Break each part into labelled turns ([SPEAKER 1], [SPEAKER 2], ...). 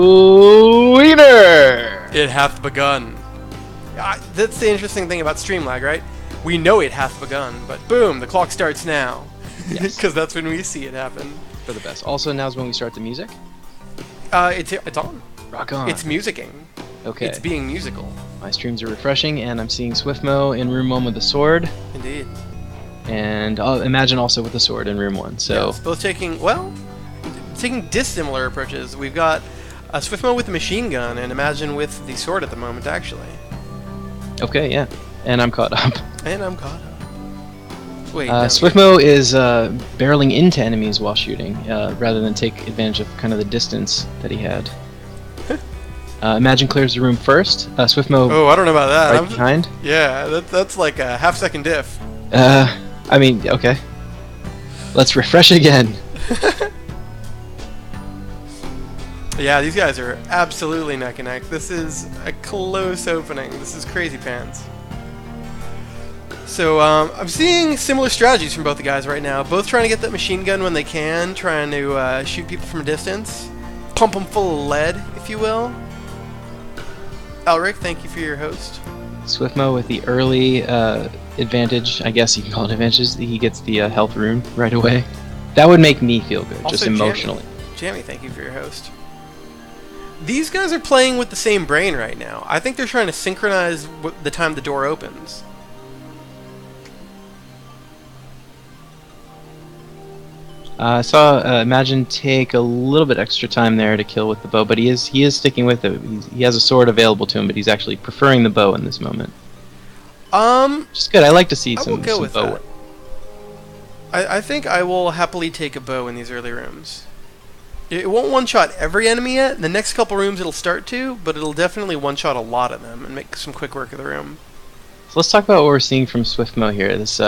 [SPEAKER 1] Wiener!
[SPEAKER 2] It hath begun. That's the interesting thing about stream lag, right? We know it hath begun, but boom, the clock starts now.
[SPEAKER 1] Yes.
[SPEAKER 2] Because that's when we see it happen.
[SPEAKER 1] For the best. Also, now's when we start the music?
[SPEAKER 2] It's on.
[SPEAKER 1] Rock on.
[SPEAKER 2] It's musicking.
[SPEAKER 1] Okay.
[SPEAKER 2] It's being musical.
[SPEAKER 1] My streams are refreshing, and I'm seeing SwiftMo in room 1 with the sword.
[SPEAKER 2] Indeed.
[SPEAKER 1] And I'll imagine also with the sword in room 1. So
[SPEAKER 2] yes, both taking dissimilar approaches. We've got SwiftMo with the machine gun, and Imagine with the sword at the moment, actually.
[SPEAKER 1] Okay, yeah. And I'm caught up.
[SPEAKER 2] And I'm caught up. Wait,
[SPEAKER 1] SwiftMo is barreling into enemies while shooting, rather than take advantage of kind of the distance that he had. Imagine clears the room first. SwiftMo.
[SPEAKER 2] Oh, I don't know about that.
[SPEAKER 1] Right behind.
[SPEAKER 2] Yeah, that's like a half-second diff.
[SPEAKER 1] I mean, okay. Let's refresh again.
[SPEAKER 2] Yeah, these guys are absolutely neck and neck. This is a close opening. This is crazy pants. So I'm seeing similar strategies from both the guys right now. Both trying to get that machine gun when they can, trying to shoot people from a distance. Pump them full of lead, if you will. Elric, thank you for your host.
[SPEAKER 1] SwiftMo with the early advantage, I guess you can call it advantage. He gets the health rune right away. That would make me feel good,
[SPEAKER 2] also,
[SPEAKER 1] just emotionally.
[SPEAKER 2] Jamie, thank you for your host. These guys are playing with the same brain right now. I think they're trying to synchronize the time the door opens.
[SPEAKER 1] I saw Imagine take a little bit extra time there to kill with the bow, but he is sticking with it. He has a sword available to him, but he's actually preferring the bow in this moment.
[SPEAKER 2] Just
[SPEAKER 1] good. I like to see some
[SPEAKER 2] go with
[SPEAKER 1] bow
[SPEAKER 2] that.
[SPEAKER 1] work.
[SPEAKER 2] I think I will happily take a bow in these early rooms. It won't one-shot every enemy yet. In the next couple rooms it'll start to, but it'll definitely one-shot a lot of them and make some quick work of the room.
[SPEAKER 1] So let's talk about what we're seeing from SwiftMo here. This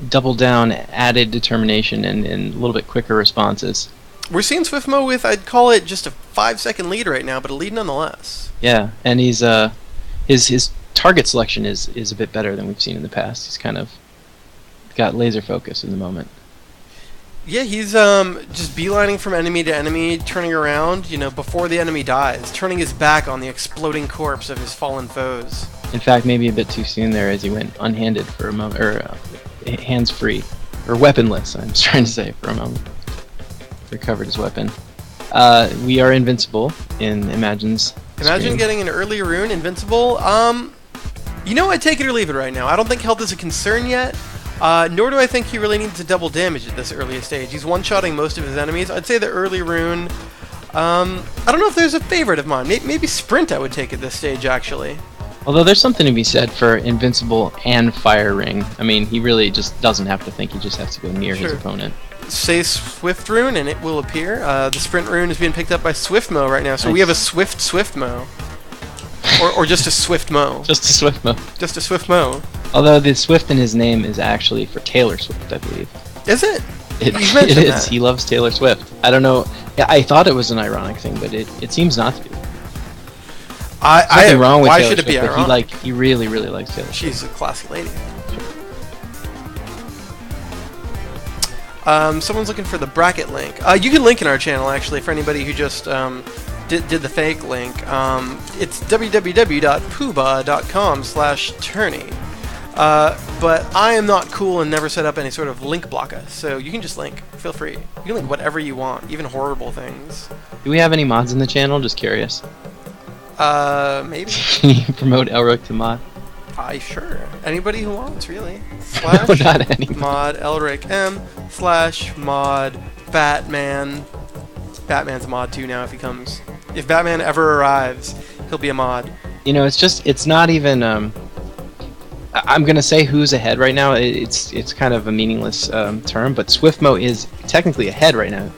[SPEAKER 1] double down, added determination, and a little bit quicker responses.
[SPEAKER 2] We're seeing SwiftMo with, I'd call it just a 5-second lead right now, but a lead nonetheless.
[SPEAKER 1] Yeah, and he's his target selection is a bit better than we've seen in the past. He's kind of got laser focus in the moment.
[SPEAKER 2] Yeah, he's just beelining from enemy to enemy, turning around, before the enemy dies, turning his back on the exploding corpse of his fallen foes.
[SPEAKER 1] In fact, maybe a bit too soon there, as he went unhanded for a moment, or hands-free, or weaponless. I'm trying to say for a moment. Recovered his weapon. We are invincible in Imagine's.
[SPEAKER 2] Imagine
[SPEAKER 1] screen.
[SPEAKER 2] getting an early rune, invincible. I take it or leave it right now. I don't think health is a concern yet. Nor do I think he really needs to double damage at this earliest stage. He's one-shotting most of his enemies. I'd say the early rune. I don't know if there's a favorite of mine. Maybe Sprint I would take at this stage, actually.
[SPEAKER 1] Although there's something to be said for Invincible and Fire Ring. I mean, he really just doesn't have to think. He just has to go near his opponent.
[SPEAKER 2] Say Swift rune and it will appear. The Sprint rune is being picked up by SwiftMo right now. So we have a SwiftMo. Or just a SwiftMo.
[SPEAKER 1] Just a SwiftMo.
[SPEAKER 2] Just a SwiftMo.
[SPEAKER 1] Although the Swift in his name is actually for Taylor Swift, I believe.
[SPEAKER 2] Is it?
[SPEAKER 1] It is. He loves Taylor Swift. I don't know. Yeah, I thought it was an ironic thing, but it seems not to be. Nothing wrong with
[SPEAKER 2] why
[SPEAKER 1] Taylor
[SPEAKER 2] should it be
[SPEAKER 1] Swift,
[SPEAKER 2] ironic?
[SPEAKER 1] But he really, really likes Taylor Swift.
[SPEAKER 2] She's a classy lady. Someone's looking for the bracket link. You can link in our channel, actually, for anybody who just did the fake link. It's www.puuba.com/tourney. But I am not cool and never set up any sort of link blocker, so you can just link. Feel free. You can link whatever you want, even horrible things.
[SPEAKER 1] Do we have any mods in the channel? Just curious.
[SPEAKER 2] Maybe.
[SPEAKER 1] Can you promote Elric to mod?
[SPEAKER 2] Sure. Anybody who wants, really.
[SPEAKER 1] No, not anybody.
[SPEAKER 2] Mod Elric M / mod Batman. Batman's a mod too now if he comes. If Batman ever arrives, he'll be a mod.
[SPEAKER 1] It's not even. I'm gonna say who's ahead right now. It's kind of a meaningless term, but SwiftMo is technically ahead right now.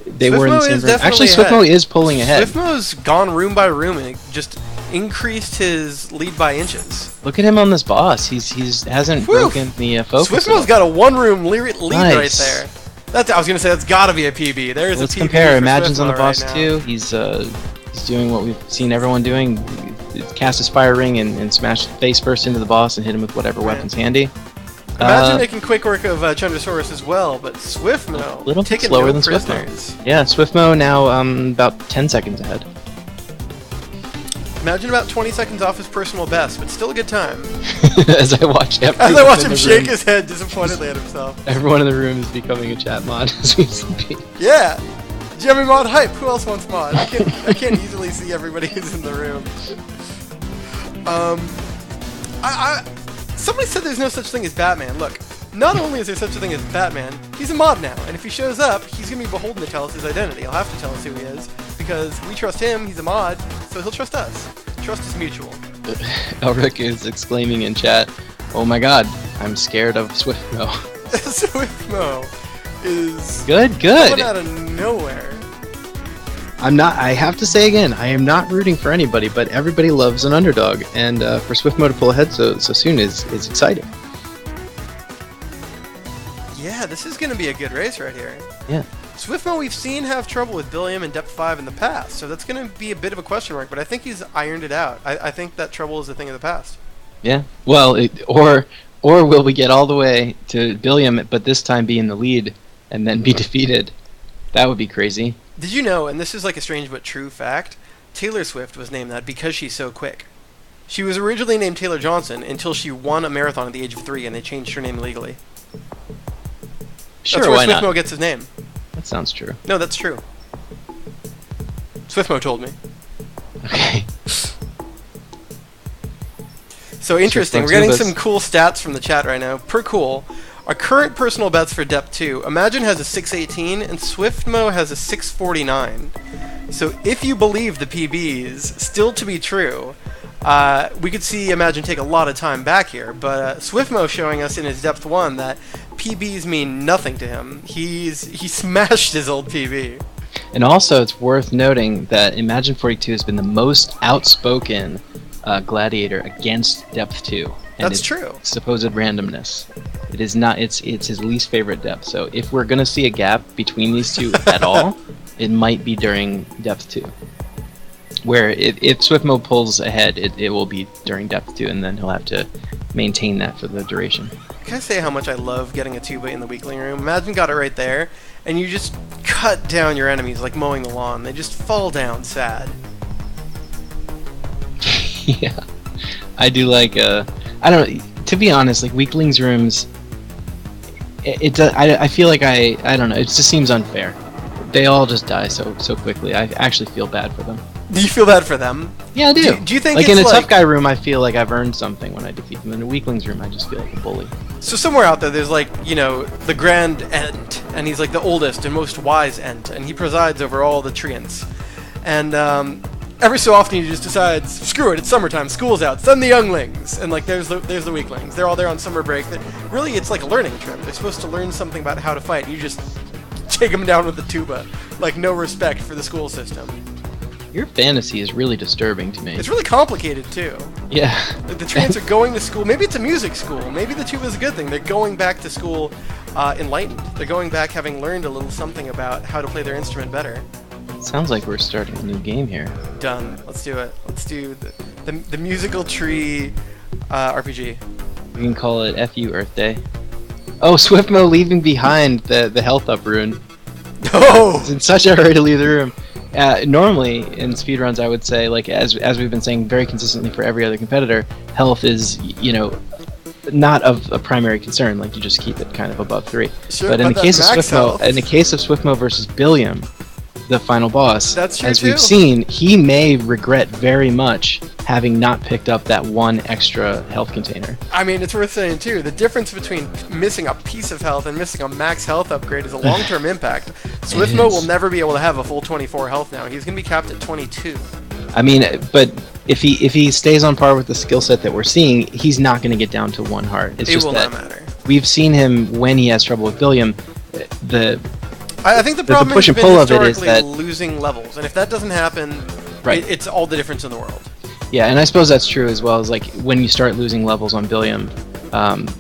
[SPEAKER 1] They were in the same room. Actually, SwiftMo is pulling ahead.
[SPEAKER 2] SwiftMo's gone room by room and just increased his lead by inches.
[SPEAKER 1] Look at him on this boss. He hasn't broken the focus.
[SPEAKER 2] SwiftMo's got a one-room lead right there. I was gonna say that's got to be a PB. There's
[SPEAKER 1] Let's
[SPEAKER 2] a PB.
[SPEAKER 1] Compare. Imagine's on the
[SPEAKER 2] right
[SPEAKER 1] boss
[SPEAKER 2] now.
[SPEAKER 1] too. He's doing what we've seen everyone doing. Cast a Spire Ring and smash face first into the boss and hit him with whatever weapon's handy.
[SPEAKER 2] Imagine making quick work of Chundrasaurus as well, but SwiftMo
[SPEAKER 1] A little bit
[SPEAKER 2] taking
[SPEAKER 1] slower
[SPEAKER 2] no
[SPEAKER 1] than
[SPEAKER 2] prisoners.
[SPEAKER 1] SwiftMo. Yeah, SwiftMo now about 10 seconds ahead.
[SPEAKER 2] Imagine about 20 seconds off his personal best, but still a good time.
[SPEAKER 1] As I watch
[SPEAKER 2] him shake his head disappointedly at himself.
[SPEAKER 1] Everyone in the room is becoming a chat mod as we speak.
[SPEAKER 2] Yeah! Jimmy mod hype! Who else wants mod? I can't easily see everybody who's in the room. Somebody said there's no such thing as Batman. Look, not only is there such a thing as Batman, he's a mod now, and if he shows up, he's gonna be beholden to tell us his identity. He'll have to tell us who he is, because we trust him, he's a mod, so he'll trust us. Trust is mutual.
[SPEAKER 1] Elric is exclaiming in chat, "Oh my god, I'm scared of SwiftMo."
[SPEAKER 2] SwiftMo is
[SPEAKER 1] Good.
[SPEAKER 2] coming out of nowhere.
[SPEAKER 1] I have to say again, I am not rooting for anybody, but everybody loves an underdog, and for SwiftMo to pull ahead so soon is exciting.
[SPEAKER 2] Yeah, this is going to be a good race right here.
[SPEAKER 1] Yeah.
[SPEAKER 2] SwiftMo we've seen have trouble with Billiam in Depth 5 in the past, so that's going to be a bit of a question mark, but I think he's ironed it out. I think that trouble is a thing of the past.
[SPEAKER 1] Yeah. Well, or will we get all the way to Billiam, but this time be in the lead and then be defeated? That would be crazy.
[SPEAKER 2] Did you know, and this is like a strange but true fact, Taylor Swift was named that because she's so quick. She was originally named Taylor Johnson until she won a marathon at the age of 3 and they changed her name legally.
[SPEAKER 1] Sure,
[SPEAKER 2] that's where
[SPEAKER 1] why
[SPEAKER 2] SwiftMo
[SPEAKER 1] not?
[SPEAKER 2] gets his name.
[SPEAKER 1] That sounds true.
[SPEAKER 2] No, that's true. SwiftMo told me.
[SPEAKER 1] Okay.
[SPEAKER 2] So interesting. We're getting some cool stats from the chat right now. Per cool. Our current personal bets for Depth 2. Imagine has a 618 and SwiftMo has a 649. So if you believe the PBs still to be true, we could see Imagine take a lot of time back here. But SwiftMo showing us in his Depth 1 that PBs mean nothing to him. He smashed his old PB.
[SPEAKER 1] And also, it's worth noting that Imagine 42 has been the most outspoken gladiator against Depth 2. And
[SPEAKER 2] That's true.
[SPEAKER 1] Supposed randomness. It is not. It's his least favorite depth. So if we're gonna see a gap between these two at all, it might be during Depth 2. Where if SwiftMo pulls ahead, it will be during Depth 2, and then he'll have to maintain that for the duration.
[SPEAKER 2] Can I say how much I love getting a Puuba in the weakling room? Imagine got it right there, and you just cut down your enemies like mowing the lawn. They just fall down sad.
[SPEAKER 1] Yeah, I do like. I don't know. To be honest, like weaklings rooms, I feel like I don't know. It just seems unfair. They all just die so quickly. I actually feel bad for them.
[SPEAKER 2] Do you feel bad for them?
[SPEAKER 1] Yeah, I do.
[SPEAKER 2] Do you think
[SPEAKER 1] like
[SPEAKER 2] it's
[SPEAKER 1] in a tough guy room, I feel like I've earned something when I defeat them. In a weaklings room, I just feel like a bully.
[SPEAKER 2] So somewhere out there, there's like, you know, the Grand Ent, and he's like the oldest and most wise Ent, and he presides over all the treants. And every so often he just decides, screw it, it's summertime, school's out, send the younglings, and like there's the weaklings. They're all there on summer break. Really, it's like a learning trip. They're supposed to learn something about how to fight. You just take them down with the tuba, like no respect for the school system.
[SPEAKER 1] Your fantasy is really disturbing to me.
[SPEAKER 2] It's really complicated too.
[SPEAKER 1] Yeah.
[SPEAKER 2] Like the treants are going to school. Maybe it's a music school. Maybe the tuba is a good thing. They're going back to school enlightened. They're going back having learned a little something about how to play their instrument better.
[SPEAKER 1] Sounds like we're starting a new game here.
[SPEAKER 2] Done. Let's do it. Let's do the musical tree RPG.
[SPEAKER 1] We can call it FU Earth Day. Oh, SwiftMo leaving behind the health up rune.
[SPEAKER 2] Oh!
[SPEAKER 1] He's in such a hurry to leave the room. Normally in speedruns, I would say, like as we've been saying very consistently for every other competitor, health is, you know, not of a primary concern. Like you just keep it kind of above 3.
[SPEAKER 2] Sure,
[SPEAKER 1] but in the case of
[SPEAKER 2] SwiftMo,
[SPEAKER 1] in the case of SwiftMo versus Billiam, the final boss,
[SPEAKER 2] that's true
[SPEAKER 1] as
[SPEAKER 2] too.
[SPEAKER 1] we've seen, he may regret very much having not picked up that one extra health container.
[SPEAKER 2] I mean, it's worth saying too, the difference between missing a piece of health and missing a max health upgrade is a long-term impact. SwiftMo will never be able to have a full 24 health now. He's going to be capped at 22.
[SPEAKER 1] I mean, but if he stays on par with the skill set that we're seeing, he's not going to get down to 1 heart. It's just
[SPEAKER 2] will
[SPEAKER 1] that
[SPEAKER 2] not matter.
[SPEAKER 1] We've seen him when he has trouble with Billiam.
[SPEAKER 2] I think the problem
[SPEAKER 1] push and
[SPEAKER 2] has
[SPEAKER 1] pull
[SPEAKER 2] been
[SPEAKER 1] of it is
[SPEAKER 2] historically
[SPEAKER 1] that
[SPEAKER 2] losing levels, and if that doesn't happen,
[SPEAKER 1] right.
[SPEAKER 2] It's all the difference in the world.
[SPEAKER 1] Yeah, and I suppose that's true as well. As like when you start losing levels on Billiam,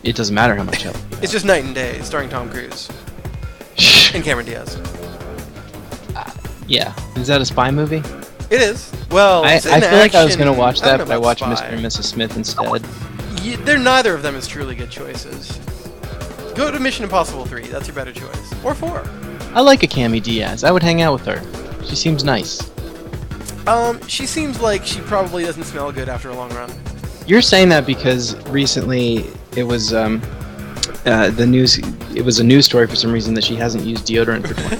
[SPEAKER 1] it doesn't matter how much health.
[SPEAKER 2] It's just Night and Day, starring Tom Cruise and Cameron Diaz.
[SPEAKER 1] Yeah, is that a spy movie?
[SPEAKER 2] It is. Well,
[SPEAKER 1] I
[SPEAKER 2] it's in
[SPEAKER 1] feel like I was
[SPEAKER 2] action.
[SPEAKER 1] gonna watch that,
[SPEAKER 2] I don't
[SPEAKER 1] but I
[SPEAKER 2] know
[SPEAKER 1] watched
[SPEAKER 2] about
[SPEAKER 1] Mr. and Mrs. Smith instead.
[SPEAKER 2] they're neither of them as truly good choices. Go to Mission Impossible 3. That's your better choice. Or 4.
[SPEAKER 1] I like a Cammy Diaz. I would hang out with her. She seems nice.
[SPEAKER 2] She seems like she probably doesn't smell good after a long run.
[SPEAKER 1] You're saying that because recently it was the news. It was a news story for some reason that she hasn't used deodorant for 20.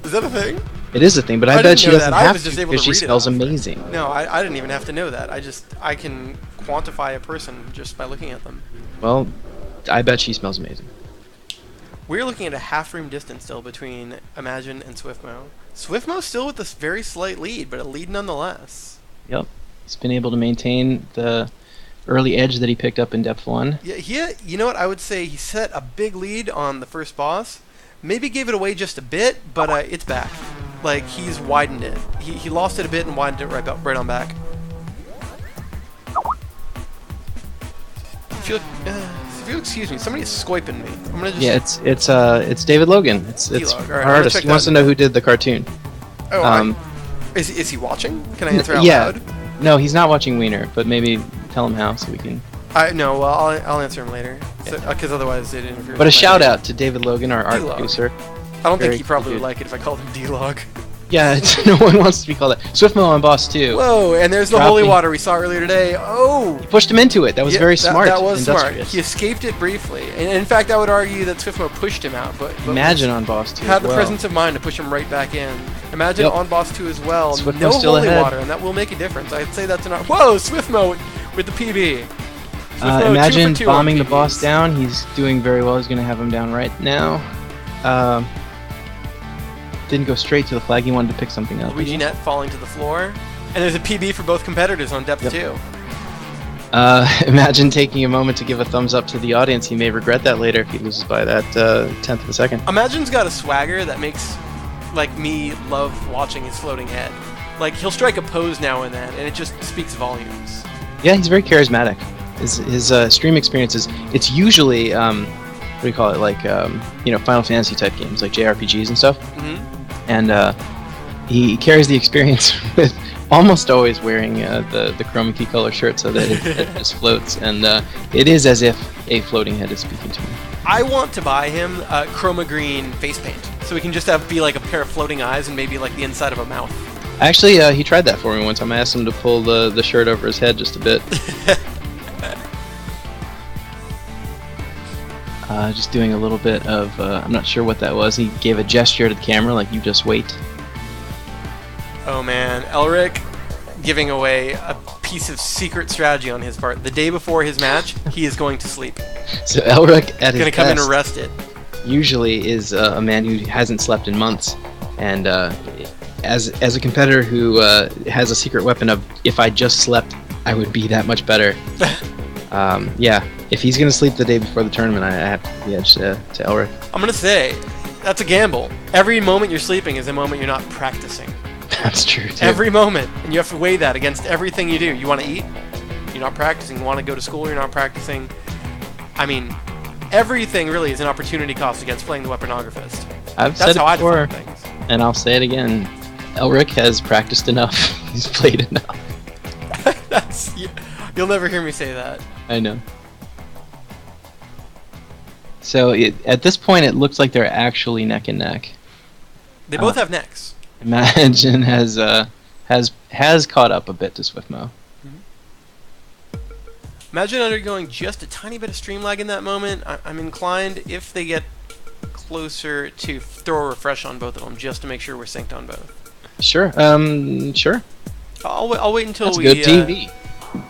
[SPEAKER 2] Is that a thing?
[SPEAKER 1] It is a thing, but I bet
[SPEAKER 2] didn't
[SPEAKER 1] she
[SPEAKER 2] know
[SPEAKER 1] doesn't
[SPEAKER 2] that. I
[SPEAKER 1] have
[SPEAKER 2] was just
[SPEAKER 1] to
[SPEAKER 2] able to
[SPEAKER 1] because she
[SPEAKER 2] read it
[SPEAKER 1] smells
[SPEAKER 2] off.
[SPEAKER 1] amazing.
[SPEAKER 2] No, I didn't even have to know that. I can quantify a person just by looking at them.
[SPEAKER 1] Well, I bet she smells amazing.
[SPEAKER 2] We're looking at a half-room distance still between Imagine and SwiftMo. SwiftMo still with this very slight lead, but a lead nonetheless.
[SPEAKER 1] Yep, he's been able to maintain the early edge that he picked up in Depth 1.
[SPEAKER 2] Yeah, you know what? I would say he set a big lead on the first boss. Maybe gave it away just a bit, but it's back. Like, he's widened it. He lost it a bit and widened it right on back. If you'll excuse me, somebody's squiping me. I'm gonna just...
[SPEAKER 1] Yeah, it's David Logan. It's
[SPEAKER 2] D-Log.
[SPEAKER 1] our
[SPEAKER 2] Alright, I'm gonna
[SPEAKER 1] artist.
[SPEAKER 2] check
[SPEAKER 1] He wants
[SPEAKER 2] that.
[SPEAKER 1] to know who did the cartoon.
[SPEAKER 2] Oh, is he watching? Can I answer out
[SPEAKER 1] yeah.
[SPEAKER 2] loud?
[SPEAKER 1] No, he's not watching Wiener, but maybe tell him how so we can.
[SPEAKER 2] No, well, I'll answer him later. Because otherwise it interferes.
[SPEAKER 1] But a
[SPEAKER 2] with my
[SPEAKER 1] shout
[SPEAKER 2] day.
[SPEAKER 1] out to David Logan, our art
[SPEAKER 2] D-Log.
[SPEAKER 1] producer.
[SPEAKER 2] I don't think
[SPEAKER 1] Very
[SPEAKER 2] he probably
[SPEAKER 1] good.
[SPEAKER 2] would like it if I called him D-Log.
[SPEAKER 1] Yeah, no one wants to be called that. SwiftMo on Boss 2.
[SPEAKER 2] Whoa, and there's the
[SPEAKER 1] Dropping-
[SPEAKER 2] holy water we saw earlier today. Oh!
[SPEAKER 1] He pushed him into it. That was
[SPEAKER 2] Yeah,
[SPEAKER 1] very smart.
[SPEAKER 2] That was smart.
[SPEAKER 1] industrious.
[SPEAKER 2] He escaped it briefly. And in fact, I would argue that SwiftMo pushed him out. But
[SPEAKER 1] Imagine on Boss 2.
[SPEAKER 2] had
[SPEAKER 1] as
[SPEAKER 2] the
[SPEAKER 1] well.
[SPEAKER 2] presence of mind to push him right back in. Imagine
[SPEAKER 1] Yep.
[SPEAKER 2] on Boss 2 as well.
[SPEAKER 1] SwiftMo's
[SPEAKER 2] No
[SPEAKER 1] still
[SPEAKER 2] holy
[SPEAKER 1] ahead.
[SPEAKER 2] water, and that will make a difference. I'd say that's enough. Whoa, SwiftMo with the PB. SwiftMo, 2
[SPEAKER 1] Imagine
[SPEAKER 2] for 2 on
[SPEAKER 1] bombing the
[SPEAKER 2] PBs.
[SPEAKER 1] boss down. He's doing very well. He's going to have him down right now. Didn't go straight to the flag. He wanted to pick something up.
[SPEAKER 2] Luigi Net falling to the floor. And there's a PB for both competitors on Depth 2.
[SPEAKER 1] Imagine taking a moment to give a thumbs up to the audience. He may regret that later if he loses by that 10th of a second.
[SPEAKER 2] Imagine's got a swagger that makes, like, me love watching his floating head. Like, he'll strike a pose now and then, and it just speaks volumes.
[SPEAKER 1] Yeah, he's very charismatic. His stream experiences, it's usually, what do you call it, like, Final Fantasy type games, like JRPGs and stuff.
[SPEAKER 2] Mm-hmm.
[SPEAKER 1] And he carries the experience with almost always wearing the chroma key color shirt so that it just floats. And it is as if a floating head is speaking to him.
[SPEAKER 2] I want to buy him chroma green face paint, so we can just be like a pair of floating eyes and maybe like the inside of a mouth.
[SPEAKER 1] Actually, he tried that for me one time. I asked him to pull the shirt over his head just a bit. Just doing a little bit of, I'm not sure what that was. He gave a gesture to the camera like, you just wait.
[SPEAKER 2] Oh man, Elric giving away a piece of secret strategy on his part. The day before his match, he is going to sleep.
[SPEAKER 1] So Elric at his
[SPEAKER 2] Gonna come in
[SPEAKER 1] best
[SPEAKER 2] and rest it.
[SPEAKER 1] usually is a man who hasn't slept in months. And as a competitor who has a secret weapon of, if I just slept, I would be that much better. Yeah, if he's going to sleep the day before the tournament, I have to give the edge to Elric.
[SPEAKER 2] I'm gonna say, that's a gamble. Every moment you're sleeping is a moment you're not practicing.
[SPEAKER 1] That's true, too.
[SPEAKER 2] Every moment. And you have to weigh that against everything you do. You want to eat? You're not practicing. You want to go to school? You're not practicing. I mean, everything really is an opportunity cost against playing the Weaponographist.
[SPEAKER 1] I've
[SPEAKER 2] That's
[SPEAKER 1] said
[SPEAKER 2] how
[SPEAKER 1] it
[SPEAKER 2] I
[SPEAKER 1] before,
[SPEAKER 2] define things.
[SPEAKER 1] and I'll say it again. Elric has practiced enough. He's played enough.
[SPEAKER 2] You'll never hear me say that.
[SPEAKER 1] I know. So at this point, it looks like they're actually neck and neck.
[SPEAKER 2] They both have necks.
[SPEAKER 1] Imagine has caught up a bit to SwiftMo.
[SPEAKER 2] Imagine undergoing just a tiny bit of stream lag in that moment. I'm inclined, if they get closer, to throw a refresh on both of them just to make sure we're synced on both.
[SPEAKER 1] Sure. Sure.
[SPEAKER 2] I'll wait until
[SPEAKER 1] That's
[SPEAKER 2] we
[SPEAKER 1] good TV.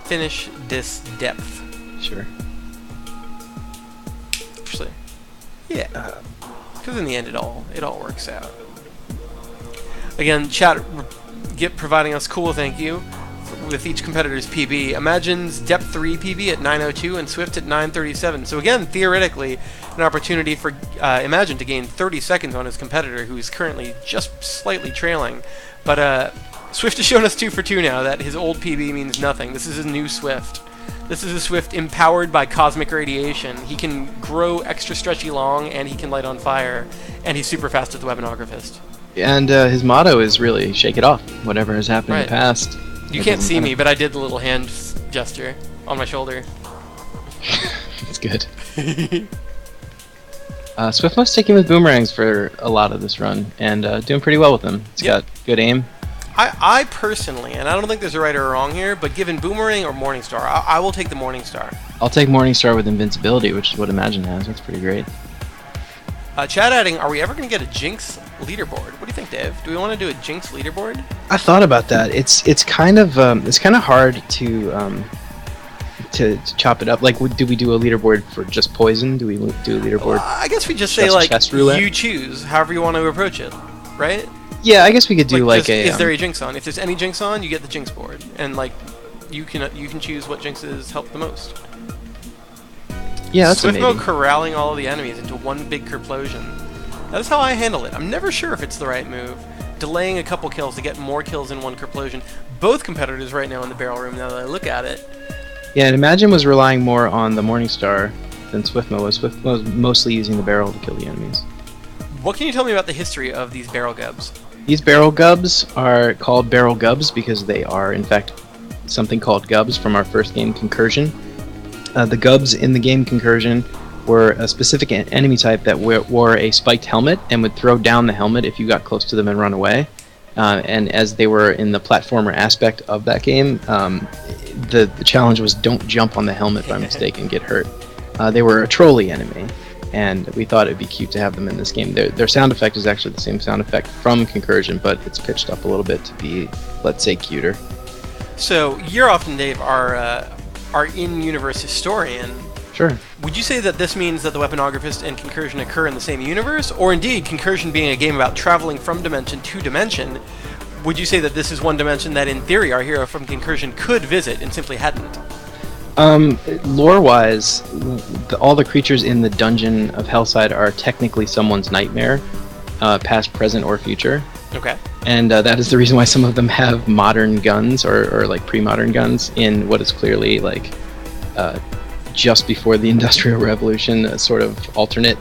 [SPEAKER 2] finish this depth.
[SPEAKER 1] Sure.
[SPEAKER 2] Actually, yeah, because in the end it all works out. Again, chat providing us cool thank you with each competitor's PB. Imagine's Depth 3 PB at 9:02 and Swift at 9:37. So again, theoretically, an opportunity for Imagine to gain 30 seconds on his competitor, who is currently just slightly trailing. But Swift has shown us 2 for 2 now that his old PB means nothing. This is his new Swift. This is a Swift empowered by cosmic radiation. He can grow extra stretchy long, and he can light on fire, and he's super fast at the Weaponographist.
[SPEAKER 1] And his motto is really shake it off. Whatever has happened in
[SPEAKER 2] Right.
[SPEAKER 1] the past.
[SPEAKER 2] You
[SPEAKER 1] it
[SPEAKER 2] can't
[SPEAKER 1] doesn't
[SPEAKER 2] see
[SPEAKER 1] matter.
[SPEAKER 2] me, but I did the little hand gesture on my shoulder.
[SPEAKER 1] It's good. SwiftMo's sticking with boomerangs for a lot of this run, and doing pretty well with them. It's got good aim.
[SPEAKER 2] I personally, and I don't think there's a right or a wrong here, but given Boomerang or Morningstar, I will take the Morningstar.
[SPEAKER 1] I'll take Morningstar with invincibility, which is what Imagine has. That's pretty great.
[SPEAKER 2] Chat adding, are we ever going to get a Jinx leaderboard? What do you think, Dave? Do we want to do a Jinx leaderboard?
[SPEAKER 1] I thought about that. It's kind of hard to chop it up. Like, do we do a leaderboard for just poison? Do we do a leaderboard?
[SPEAKER 2] I guess we just say like you choose however you want to approach it, right?
[SPEAKER 1] Yeah, I guess we could do
[SPEAKER 2] is there a Jinx on? If there's any Jinx on, you get the Jinx board, and like you can choose what Jinxes help the most.
[SPEAKER 1] Yeah, that's
[SPEAKER 2] SwiftMo corralling all of the enemies into one big Kerplosion. That is how I handle it. I'm never sure if it's the right move. Delaying a couple kills to get more kills in one Kerplosion. Both competitors right now in the barrel room, now that I look at it.
[SPEAKER 1] Yeah, and Imagine was relying more on the Morningstar than SwiftMo was. SwiftMo was mostly using the barrel to kill the enemies.
[SPEAKER 2] What can you tell me about the history of these barrel gubs?
[SPEAKER 1] These barrel gubs are called barrel gubs because they are, in fact, something called gubs from our first game, Concursion. The gubs in the game Concursion were a specific enemy type that wore a spiked helmet and would throw down the helmet if you got close to them and run away. And as they were in the platformer aspect of that game, the challenge was don't jump on the helmet by mistake and get hurt. They were a trolley enemy, and we thought it'd be cute to have them in this game. Their sound effect is actually the same sound effect from Concursion, but it's pitched up a little bit to be, let's say, cuter.
[SPEAKER 2] So you're often, Dave, our in-universe historian.
[SPEAKER 1] Sure.
[SPEAKER 2] Would you say that this means that the Weaponographist and Concursion occur in the same universe? Or indeed, Concursion being a game about traveling from dimension to dimension, would you say that this is one dimension that in theory our hero from Concursion could visit and simply hadn't?
[SPEAKER 1] Lore-wise, all the creatures in the dungeon of Hellside are technically someone's nightmare, past, present, or future.
[SPEAKER 2] Okay.
[SPEAKER 1] And that is the reason why some of them have modern guns or like pre-modern guns in what is clearly like just before the Industrial Revolution, a sort of alternate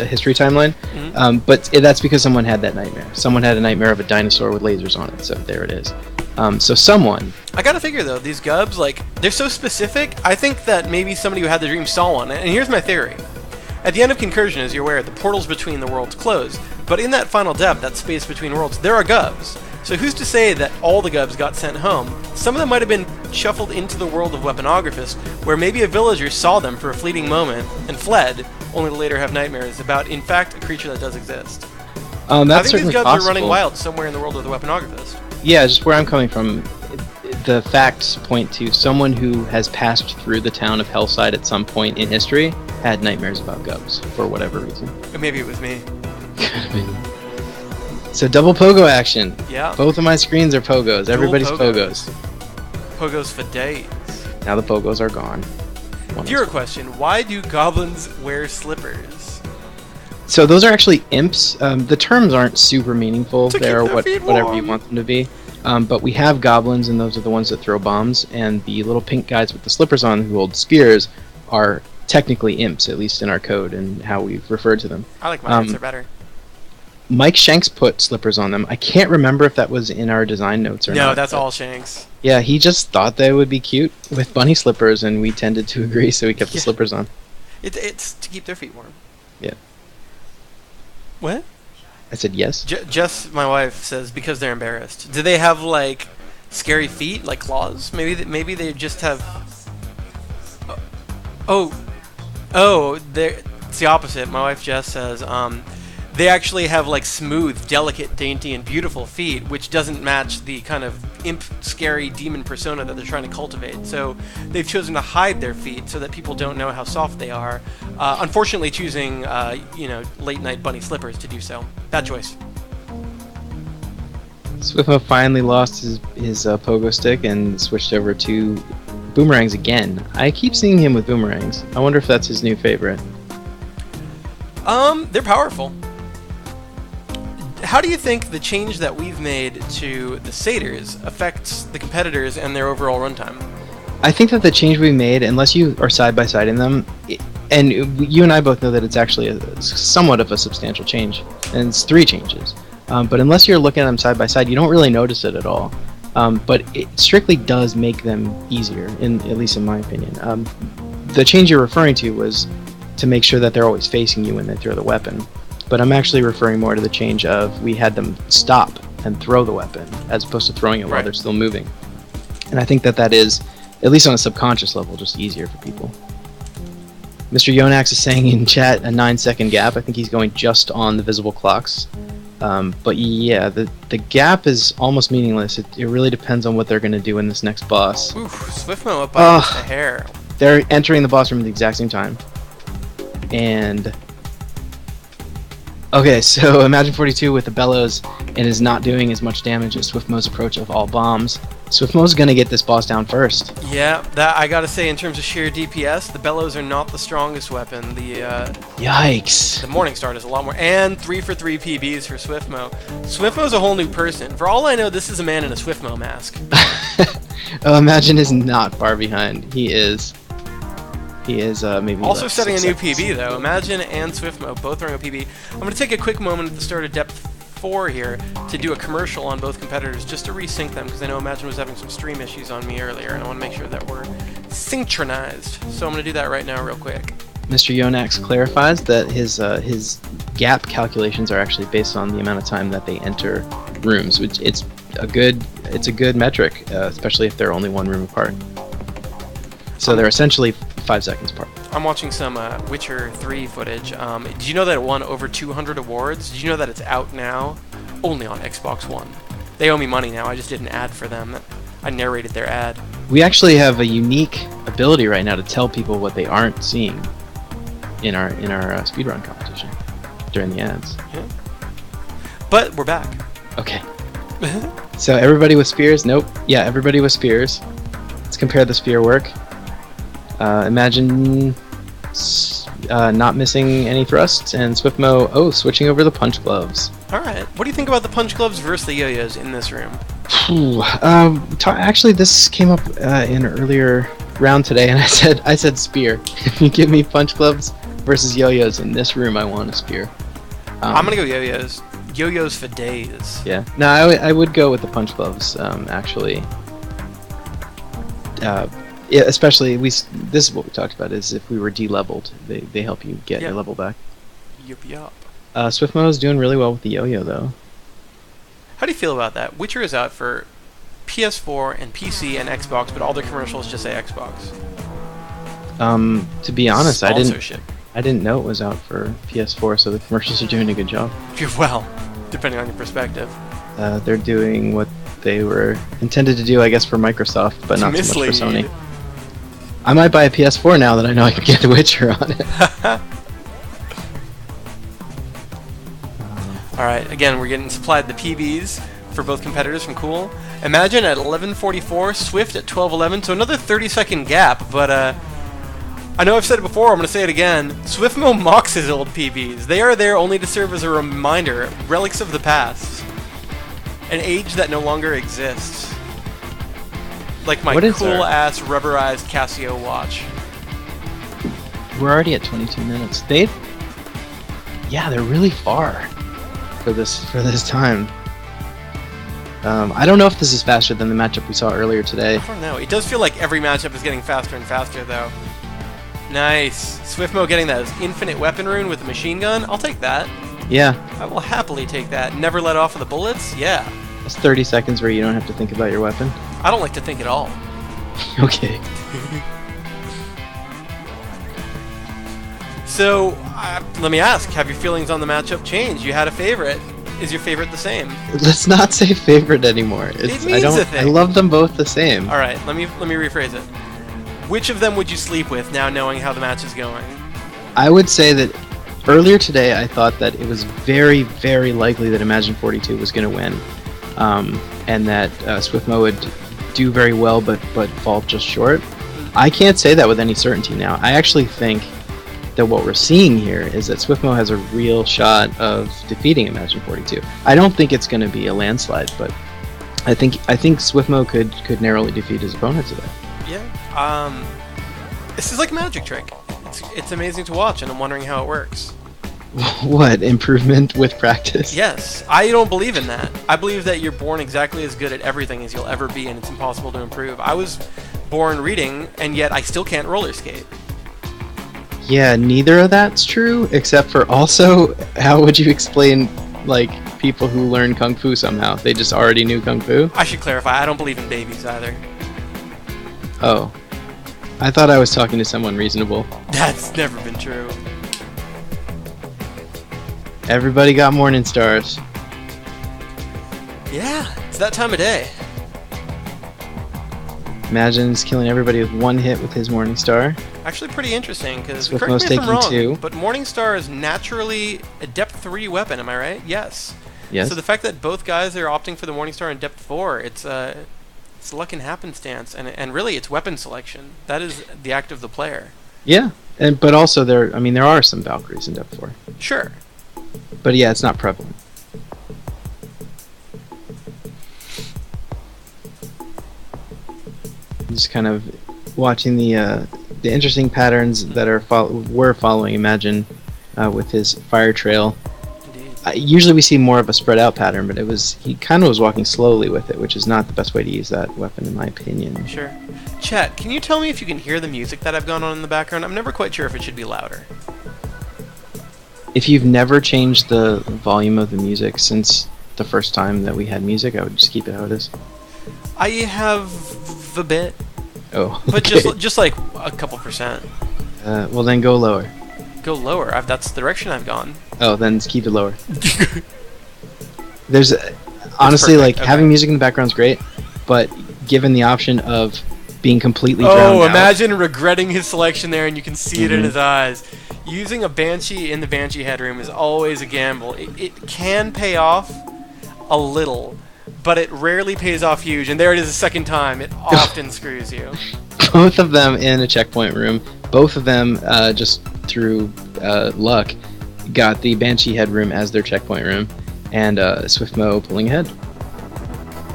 [SPEAKER 1] history timeline. Mm-hmm. But that's because someone had that nightmare. Someone had a nightmare of a dinosaur with lasers on it, so there it is. So someone...
[SPEAKER 2] I gotta figure, though, these gubs, like, they're so specific, I think that maybe somebody who had the dream saw one. And here's my theory. At the end of Concursion, as you're aware, the portals between the worlds close. But in that final depth, that space between worlds, there are gubs. So who's to say that all the gubs got sent home? Some of them might have been shuffled into the world of Weaponographist, where maybe a villager saw them for a fleeting moment and fled, only to later have nightmares about, in fact, a creature that does exist.
[SPEAKER 1] That's
[SPEAKER 2] I think these gubs
[SPEAKER 1] possible.
[SPEAKER 2] are running wild somewhere in the world of the Weaponographist.
[SPEAKER 1] Yeah, just where I'm coming from, the facts point to someone who has passed through the town of Hellside at some point in history had nightmares about gubs, for whatever reason.
[SPEAKER 2] Or maybe it was me.
[SPEAKER 1] So double pogo action.
[SPEAKER 2] Yeah.
[SPEAKER 1] Both of my screens are pogos.
[SPEAKER 2] Dual
[SPEAKER 1] Everybody's
[SPEAKER 2] pogos.
[SPEAKER 1] pogos.
[SPEAKER 2] Pogos for days.
[SPEAKER 1] Now the pogos are gone.
[SPEAKER 2] Viewer question, why do goblins wear slippers?
[SPEAKER 1] So those are actually imps. The terms aren't super meaningful. They're whatever you want them to be. But we have goblins, and those are the ones that throw bombs. And the little pink guys with the slippers on who hold spears are technically imps, at least in our code and how we've referred to them.
[SPEAKER 2] I like my answer better.
[SPEAKER 1] Mike Shanks put slippers on them. I can't remember if that was in our design notes or not.
[SPEAKER 2] No, that's all Shanks.
[SPEAKER 1] Yeah, he just thought they would be cute with bunny slippers, and we tended to agree, so we kept the slippers on.
[SPEAKER 2] It's to keep their feet warm.
[SPEAKER 1] Yeah.
[SPEAKER 2] What?
[SPEAKER 1] I said yes.
[SPEAKER 2] Jess, my wife, says because they're embarrassed. Do they have like scary feet, like claws? Maybe they just have. It's the opposite. My wife Jess says they actually have like smooth, delicate, dainty, and beautiful feet, which doesn't match the kind of imp, scary demon persona that they're trying to cultivate. So they've chosen to hide their feet so that people don't know how soft they are. Unfortunately, choosing late night bunny slippers to do so. Bad choice.
[SPEAKER 1] SwiftMo finally lost his pogo stick and switched over to boomerangs again. I keep seeing him with boomerangs. I wonder if that's his new favorite.
[SPEAKER 2] They're powerful. How do you think the change that we've made to the satyrs affects the competitors and their overall runtime?
[SPEAKER 1] I think that the change we made, unless you are side-by-siding them, and you and I both know that it's actually somewhat of a substantial change, and it's 3 changes. But unless you're looking at them side-by-side, you don't really notice it at all. But it strictly does make them easier, at least in my opinion. The change you're referring to was to make sure that they're always facing you when they throw the weapon. But I'm actually referring more to the change of we had them stop and throw the weapon as opposed to throwing it while they're still moving. And I think that is, at least on a subconscious level, just easier for people. Mr. Yonax is saying in chat a 9-second gap. I think he's going just on the visible clocks. But yeah, the gap is almost meaningless. It really depends on what they're going to do in this next boss.
[SPEAKER 2] Oof, SwiftMo up by just a hair.
[SPEAKER 1] They're entering the boss room at the exact same time. And okay, so Imagine 42 with the bellows and is not doing as much damage as SwiftMo's approach of all bombs. SwiftMo's gonna get this boss down first.
[SPEAKER 2] Yeah, that I gotta say, in terms of sheer DPS, the bellows are not the strongest weapon.
[SPEAKER 1] Yikes.
[SPEAKER 2] The Morning Star is a lot more, and 3 for 3 PBs for SwiftMo. SwiftMo's a whole new person. For all I know, this is a man in a SwiftMo mask.
[SPEAKER 1] Oh, Imagine is not far behind. He is maybe
[SPEAKER 2] also
[SPEAKER 1] left
[SPEAKER 2] setting a
[SPEAKER 1] 6
[SPEAKER 2] new
[SPEAKER 1] seconds.
[SPEAKER 2] PB though. Imagine and SwiftMo both throwing a PB. I'm gonna take a quick moment at the start of Depth 4 here to do a commercial on both competitors just to resync them, because I know Imagine was having some stream issues on me earlier and I want to make sure that we're synchronized. So I'm going to do that right now real quick.
[SPEAKER 1] Mr. Yonax clarifies that his gap calculations are actually based on the amount of time that they enter rooms, which it's a good metric, especially if they're only one room apart. So they're essentially 5 seconds apart.
[SPEAKER 2] I'm watching some Witcher 3 footage. Did you know that it won over 200 awards? Did you know that it's out now? Only on Xbox One. They owe me money now. I just did an ad for them. I narrated their ad.
[SPEAKER 1] We actually have a unique ability right now to tell people what they aren't seeing in our speedrun competition during the ads.
[SPEAKER 2] Yeah. But we're back.
[SPEAKER 1] Okay. So everybody with spears? Nope. Yeah, everybody with spears. Let's compare the spear work. Imagine not missing any thrusts, and SwiftMo, switching over the punch gloves.
[SPEAKER 2] Alright, what do you think about the punch gloves versus the yo-yos in this room?
[SPEAKER 1] Actually, this came up in an earlier round today, and I said spear. If you give me punch gloves versus yo-yos in this room, I want a spear.
[SPEAKER 2] I'm gonna go yo-yos. Yo-yos for days.
[SPEAKER 1] Yeah. No, I would go with the punch gloves, actually. Yeah, especially this is what we talked about, is if we were de-leveled, they help you get your level back.
[SPEAKER 2] Yup.
[SPEAKER 1] SwiftMo is doing really well with the yo-yo though.
[SPEAKER 2] How do you feel about that? Witcher is out for PS4 and PC and Xbox, but all their commercials just say Xbox.
[SPEAKER 1] To be honest, I didn't know it was out for PS4, so the commercials are doing a good job.
[SPEAKER 2] Well, depending on your perspective.
[SPEAKER 1] They're doing what they were intended to do, I guess, for Microsoft, but not so much for Sony. I might buy a PS4 now that I know I can get The Witcher on it.
[SPEAKER 2] Alright, again, we're getting supplied the PBs for both competitors from Cool. Imagine at 11:44, Swift at 12:11, so another 30-second gap, but I know I've said it before, I'm going to say it again. SwiftMo mocks his old PBs. They are there only to serve as a reminder, relics of the past. An age that no longer exists. Like my cool-ass rubberized Casio watch.
[SPEAKER 1] We're already at 22 minutes. They're really far for this time. I don't know if this is faster than the matchup we saw earlier today.
[SPEAKER 2] I don't know. It does feel like every matchup is getting faster and faster, though. Nice. SwiftMo getting that infinite weapon rune with the machine gun. I'll take that.
[SPEAKER 1] Yeah.
[SPEAKER 2] I will happily take that. Never let off of the bullets? Yeah.
[SPEAKER 1] That's 30 seconds where you don't have to think about your weapon.
[SPEAKER 2] I don't like to think at all.
[SPEAKER 1] Okay.
[SPEAKER 2] So, let me ask, have your feelings on the matchup changed? You had a favorite. Is your favorite the same?
[SPEAKER 1] Let's not say favorite anymore.
[SPEAKER 2] It means a thing.
[SPEAKER 1] I love them both the same.
[SPEAKER 2] All right, let me rephrase it. Which of them would you sleep with now knowing how the match is going?
[SPEAKER 1] I would say that earlier today I thought that it was very, very likely that Imagine 42 was going to win, and that SwiftMo would do very well but fall just short. I can't say that with any certainty now. I actually think that what we're seeing here is that SwiftMo has a real shot of defeating Imagine 42. I don't think it's going to be a landslide, but I think SwiftMo could narrowly defeat his opponent today.
[SPEAKER 2] Yeah. This is like a magic trick. It's amazing to watch, and I'm wondering how it works.
[SPEAKER 1] What, improvement with practice?
[SPEAKER 2] Yes, I don't believe in that. I believe that you're born exactly as good at everything as you'll ever be, and it's impossible to improve. I was born reading, and yet I still can't roller skate.
[SPEAKER 1] Yeah, neither of that's true, except for also, how would you explain, like, people who learn Kung Fu somehow? They just already knew Kung Fu?
[SPEAKER 2] I should clarify, I don't believe in babies either.
[SPEAKER 1] Oh. I thought I was talking to someone reasonable.
[SPEAKER 2] That's never been true.
[SPEAKER 1] Everybody got morning stars.
[SPEAKER 2] Yeah, it's that time of day.
[SPEAKER 1] Imagine he's killing everybody with one hit with his morning star.
[SPEAKER 2] Actually pretty interesting, because
[SPEAKER 1] SwiftMo's
[SPEAKER 2] correct me if
[SPEAKER 1] taking
[SPEAKER 2] I'm wrong,
[SPEAKER 1] two.
[SPEAKER 2] but Morningstar is naturally a depth 3 weapon, am I right? Yes.
[SPEAKER 1] Yes.
[SPEAKER 2] So the fact that both guys are opting for the Morningstar in depth 4, it's luck and happenstance, and really it's weapon selection. That is the act of the player.
[SPEAKER 1] Yeah, but also there are some Valkyries in depth 4.
[SPEAKER 2] Sure.
[SPEAKER 1] But yeah, it's not prevalent. Just kind of watching the interesting patterns that we're following Imagine with his fire trail.
[SPEAKER 2] Indeed.
[SPEAKER 1] Usually we see more of a spread out pattern, but he kind of was walking slowly with it, which is not the best way to use that weapon in my opinion.
[SPEAKER 2] Sure. Chat, can you tell me if you can hear the music that I've gone on in the background? I'm never quite sure if it should be louder.
[SPEAKER 1] If you've never changed the volume of the music since the first time that we had music, I would just keep it how it is.
[SPEAKER 2] I have a bit,
[SPEAKER 1] Oh,
[SPEAKER 2] but
[SPEAKER 1] okay.
[SPEAKER 2] just like a couple percent.
[SPEAKER 1] Well then go lower.
[SPEAKER 2] Go lower. That's the direction I've gone.
[SPEAKER 1] Oh, then just keep it lower. There's honestly,
[SPEAKER 2] perfect,
[SPEAKER 1] like,
[SPEAKER 2] okay.
[SPEAKER 1] having music in the background's great, but given the option of being completely drowned out.
[SPEAKER 2] Imagine regretting his selection there, and you can see it in
[SPEAKER 1] Mhm.
[SPEAKER 2] his eyes. Using a Banshee in the Banshee headroom is always a gamble. It can pay off a little, but it rarely pays off huge, and there it is a second time. It often screws you.
[SPEAKER 1] Both of them in a checkpoint room. Both of them, just through luck, got the Banshee headroom as their checkpoint room, and SwiftMo pulling ahead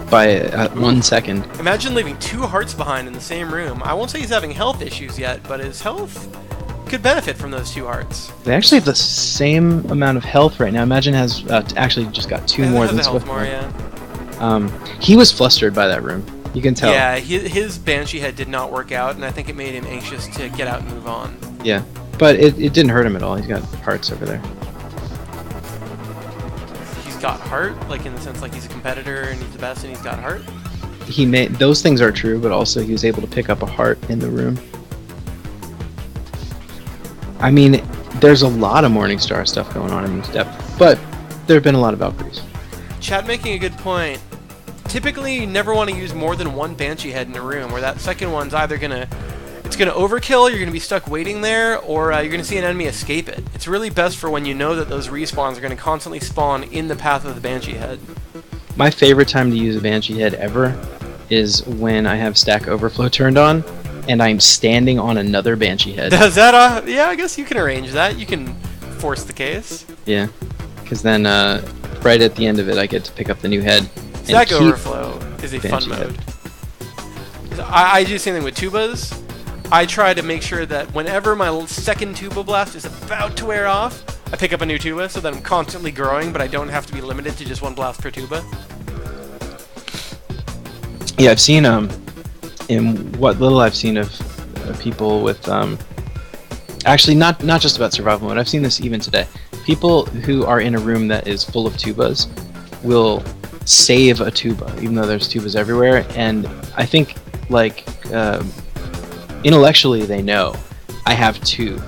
[SPEAKER 1] by 1 second.
[SPEAKER 2] Imagine leaving 2 hearts behind in the same room. I won't say he's having health issues yet, but his health could benefit from those 2 hearts.
[SPEAKER 1] They actually have the same amount of health right now. Imagine has actually just got 2 more than
[SPEAKER 2] Has the health
[SPEAKER 1] SwiftMo.
[SPEAKER 2] more, yeah.
[SPEAKER 1] He was flustered by that room. You can tell.
[SPEAKER 2] Yeah, his Banshee head did not work out, and I think it made him anxious to get out and move on.
[SPEAKER 1] Yeah, but it didn't hurt him at all. He's got hearts over there.
[SPEAKER 2] He's got heart, like in the sense like he's a competitor and he's the best and he's got heart.
[SPEAKER 1] He made those things are true, but also he was able to pick up a heart in the room. I mean, there's a lot of Morningstar stuff going on in this depth, but there have been a lot of Valkyries.
[SPEAKER 2] Chad making a good point. Typically, you never want to use more than 1 Banshee head in a room, where that second one's either gonna overkill, you're gonna be stuck waiting there, or you're gonna see an enemy escape it. It's really best for when you know that those respawns are gonna constantly spawn in the path of the Banshee head.
[SPEAKER 1] My favorite time to use a Banshee head ever is when I have Stack Overflow turned on, and I'm standing on another Banshee head.
[SPEAKER 2] Does that? Yeah, I guess you can arrange that. You can force the case.
[SPEAKER 1] Yeah, because then right at the end of it, I get to pick up the new head.
[SPEAKER 2] Stack
[SPEAKER 1] keep
[SPEAKER 2] Overflow is a fun
[SPEAKER 1] Banshee
[SPEAKER 2] mode.
[SPEAKER 1] head.
[SPEAKER 2] I do the same thing with Tubas. I try to make sure that whenever my second Tuba blast is about to wear off, I pick up a new Tuba so that I'm constantly growing, but I don't have to be limited to just 1 blast per Tuba.
[SPEAKER 1] Yeah, I've seen in what little I've seen of people with actually not just about survival mode. I've seen this even today. People who are in a room that is full of tubas will save a tuba, even though there's tubas everywhere. And I think, like, intellectually they know I have 2,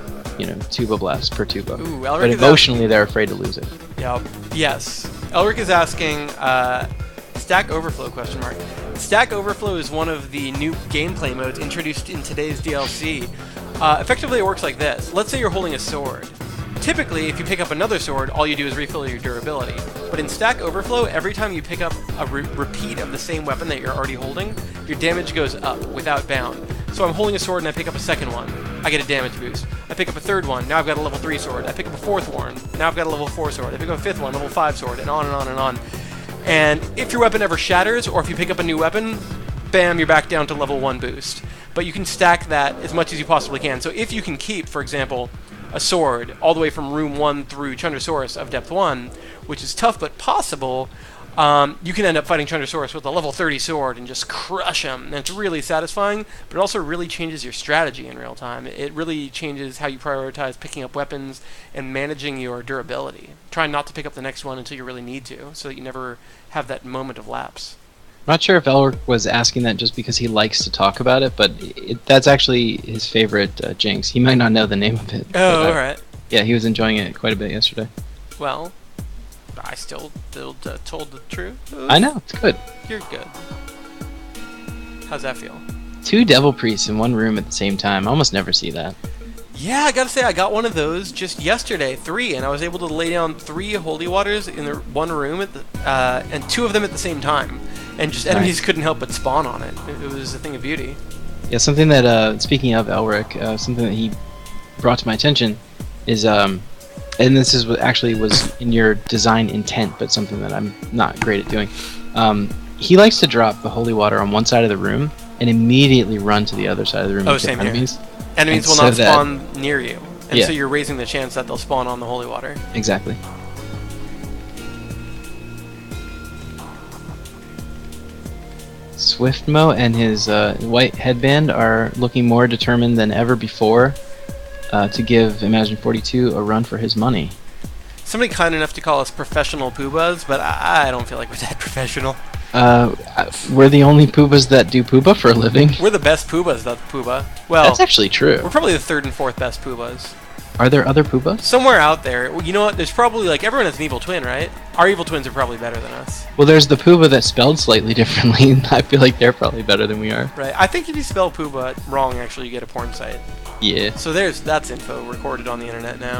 [SPEAKER 1] tuba blasts per tuba.
[SPEAKER 2] Ooh,
[SPEAKER 1] but
[SPEAKER 2] Elric is
[SPEAKER 1] emotionally they're afraid to lose it.
[SPEAKER 2] Yep. Yes. Elric is asking, Stack Overflow, question mark. Stack Overflow is one of the new gameplay modes introduced in today's DLC. Effectively, it works like this. Let's say you're holding a sword. Typically, if you pick up another sword, all you do is refill your durability. But in Stack Overflow, every time you pick up a repeat of the same weapon that you're already holding, your damage goes up without bound. So I'm holding a sword and I pick up a second one, I get a damage boost. I pick up a third one, now I've got a level 3 sword. I pick up a fourth one, now I've got a level 4 sword. I pick up a fifth one, level 5 sword, and on and on and on. And if your weapon ever shatters, or if you pick up a new weapon, bam, you're back down to level 1 boost. But you can stack that as much as you possibly can. So if you can keep, for example, a sword all the way from room 1 through Chundrasaurus of depth 1, which is tough but possible, you can end up fighting Chundersaurus with a level 30 sword and just crush him. And it's really satisfying, but it also really changes your strategy in real time. It really changes how you prioritize picking up weapons and managing your durability. Try not to pick up the next one until you really need to, so that you never have that moment of lapse.
[SPEAKER 1] I'm not sure if Elric was asking that just because he likes to talk about it, but that's actually his favorite Jinx. He might not know the name of it.
[SPEAKER 2] Oh, alright.
[SPEAKER 1] Yeah, he was enjoying it quite a bit yesterday.
[SPEAKER 2] Well, I still told the truth.
[SPEAKER 1] I know, it's good.
[SPEAKER 2] You're good. How's that feel?
[SPEAKER 1] 2 Devil Priests in one room at the same time. I almost never see that.
[SPEAKER 2] Yeah, I gotta say, I got one of those just yesterday, 3, and I was able to lay down 3 holy waters in the one room at the, and 2 of them at the same time, and just enemies couldn't help but spawn on it. It was a thing of beauty.
[SPEAKER 1] Yeah, something that, speaking of Elric, something that he brought to my attention is, and this is what actually was in your design intent, but something that I'm not great at doing. He likes to drop the holy water on one side of the room and immediately run to the other side of the room.
[SPEAKER 2] Oh, same
[SPEAKER 1] enemies.
[SPEAKER 2] here. Enemies will
[SPEAKER 1] so
[SPEAKER 2] not spawn near you, and
[SPEAKER 1] Yeah.
[SPEAKER 2] so you're raising the chance that they'll spawn on the holy water.
[SPEAKER 1] Exactly. SwiftMo and his white headband are looking more determined than ever before to give Imagine 42 a run for his money.
[SPEAKER 2] Somebody kind enough to call us professional Puubas, but I don't feel like we're that professional.
[SPEAKER 1] We're the only Puubas that do Puuba for a living.
[SPEAKER 2] We're the best Puubas, that's Puuba. Well,
[SPEAKER 1] That's actually true.
[SPEAKER 2] we're probably the 3rd and 4th best Puubas.
[SPEAKER 1] Are there other Puubas?
[SPEAKER 2] Somewhere out there, well, you know what, there's probably, like, everyone has an evil twin, right? Our evil twins are probably better than us.
[SPEAKER 1] Well, there's the Puuba that's spelled slightly differently, and I feel like they're probably better than we are.
[SPEAKER 2] Right, I think if you spell Puuba wrong, actually, you get a porn site.
[SPEAKER 1] Yeah.
[SPEAKER 2] So that's info recorded on the internet now.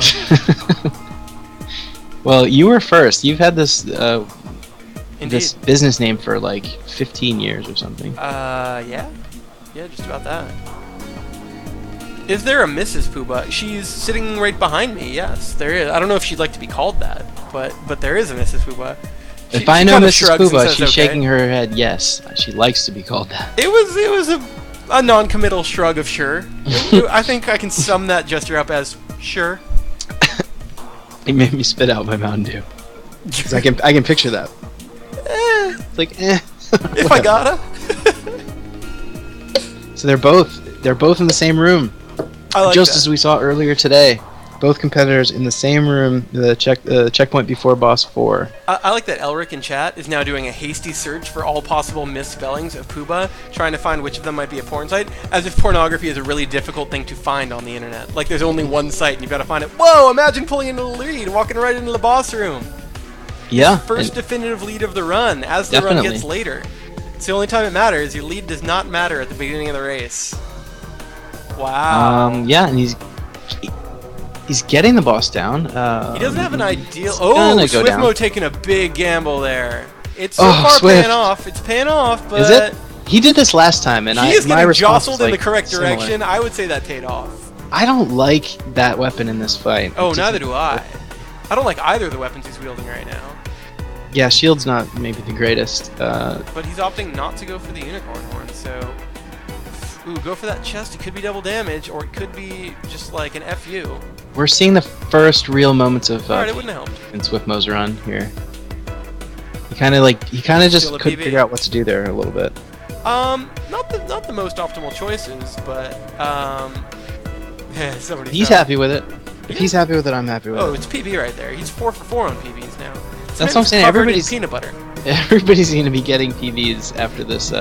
[SPEAKER 1] Well, you were first. You've had this
[SPEAKER 2] Indeed.
[SPEAKER 1] this business name for like 15 years or something.
[SPEAKER 2] Yeah, just about that. Is there a Mrs. Puuba? She's sitting right behind me. Yes, there is. I don't know if she'd like to be called that, but there is a Mrs. Puuba.
[SPEAKER 1] If I know Mrs. Puuba, she's shaking her head. Yes, she likes to be called that.
[SPEAKER 2] It was a non-committal shrug of sure. I think I can sum that gesture up as sure.
[SPEAKER 1] It made me spit out my Mountain Dew. 'Cause I can picture that. It's like
[SPEAKER 2] If I gotta.
[SPEAKER 1] So they're both in the same room.
[SPEAKER 2] I like
[SPEAKER 1] Just
[SPEAKER 2] that.
[SPEAKER 1] as we saw earlier today. Both competitors in the same room, the checkpoint before boss 4.
[SPEAKER 2] I like that Elric in chat is now doing a hasty search for all possible misspellings of Puuba, trying to find which of them might be a porn site, as if pornography is a really difficult thing to find on the internet. Like there's only one site and you've got to find it. Whoa, imagine pulling into the lead, walking right into the boss room.
[SPEAKER 1] Yeah.
[SPEAKER 2] First definitive lead of the run, as the run gets later. It's the only time it matters. Your lead does not matter at the beginning of the race. Wow.
[SPEAKER 1] Yeah, and he's getting the boss down.
[SPEAKER 2] He doesn't have an ideal.
[SPEAKER 1] It's gonna go
[SPEAKER 2] SwiftMo
[SPEAKER 1] down.
[SPEAKER 2] taking a big gamble there. It's so far
[SPEAKER 1] Swift.
[SPEAKER 2] paying off. It's paying off, but
[SPEAKER 1] Is it? He did this last time, and
[SPEAKER 2] he is
[SPEAKER 1] my
[SPEAKER 2] getting
[SPEAKER 1] response
[SPEAKER 2] jostled
[SPEAKER 1] was,
[SPEAKER 2] in the
[SPEAKER 1] like,
[SPEAKER 2] correct
[SPEAKER 1] similar.
[SPEAKER 2] direction. I would say that paid off.
[SPEAKER 1] I don't like that weapon in this fight.
[SPEAKER 2] Oh,
[SPEAKER 1] It's
[SPEAKER 2] neither
[SPEAKER 1] just-
[SPEAKER 2] do I. I don't like either of the weapons he's wielding right now.
[SPEAKER 1] Yeah, shield's not maybe the greatest.
[SPEAKER 2] But he's opting not to go for the unicorn horn, so... Ooh, go for that chest. It could be double damage, or it could be just like an FU.
[SPEAKER 1] We're seeing the first real moments of
[SPEAKER 2] Alright, it wouldn't have helped.
[SPEAKER 1] in SwiftMo's run here. He kind of just
[SPEAKER 2] Still a
[SPEAKER 1] couldn't
[SPEAKER 2] PB.
[SPEAKER 1] figure out what to do there a little bit.
[SPEAKER 2] Not the most optimal choices, but somebody.
[SPEAKER 1] He's happy with it. If he's happy with it, I'm happy with
[SPEAKER 2] Oh,
[SPEAKER 1] it.
[SPEAKER 2] it's PB right there. He's 4 for 4 on PBs now.
[SPEAKER 1] That's what I'm saying.
[SPEAKER 2] Covered in
[SPEAKER 1] Everybody's
[SPEAKER 2] peanut butter.
[SPEAKER 1] Everybody's going to be getting PVs after this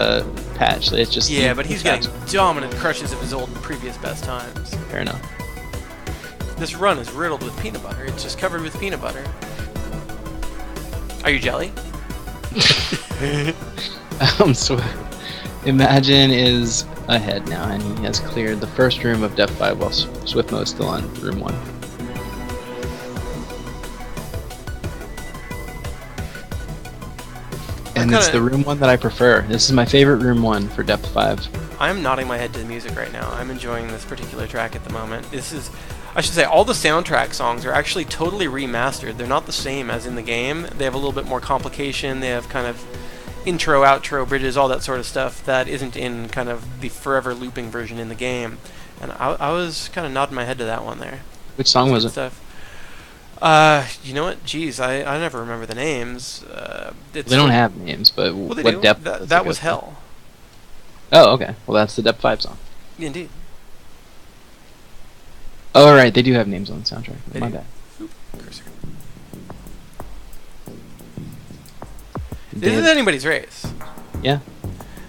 [SPEAKER 1] patch. It's just
[SPEAKER 2] Yeah, but he's getting dominant crushes of his old previous best times.
[SPEAKER 1] Fair enough.
[SPEAKER 2] This run is riddled with peanut butter. It's just covered with peanut butter. Are you jelly?
[SPEAKER 1] So Imagine is ahead now, and he has cleared the first room of Depth 5 while SwiftMo is still on room 1. And it's the room 1 that I prefer. This is my favorite room 1 for Depth 5.
[SPEAKER 2] I'm nodding my head to the music right now. I'm enjoying this particular track at the moment. This is, I should say, all the soundtrack songs are actually totally remastered. They're not the same as in the game. They have a little bit more complication. They have kind of intro, outro, bridges, all that sort of stuff that isn't in kind of the forever looping version in the game. And I was kind of nodding my head to that one there.
[SPEAKER 1] Which song was it?
[SPEAKER 2] Stuff. You know what? Jeez, I never remember the names.
[SPEAKER 1] They don't have names, but
[SPEAKER 2] Well, they
[SPEAKER 1] what
[SPEAKER 2] do.
[SPEAKER 1] depth?
[SPEAKER 2] That was hell.
[SPEAKER 1] Oh, okay. Well, that's the Depth 5 song.
[SPEAKER 2] Indeed.
[SPEAKER 1] Oh, alright, they do have names on the soundtrack.
[SPEAKER 2] They
[SPEAKER 1] My
[SPEAKER 2] do.
[SPEAKER 1] bad.
[SPEAKER 2] Oop, cursor. This is anybody's race.
[SPEAKER 1] Yeah.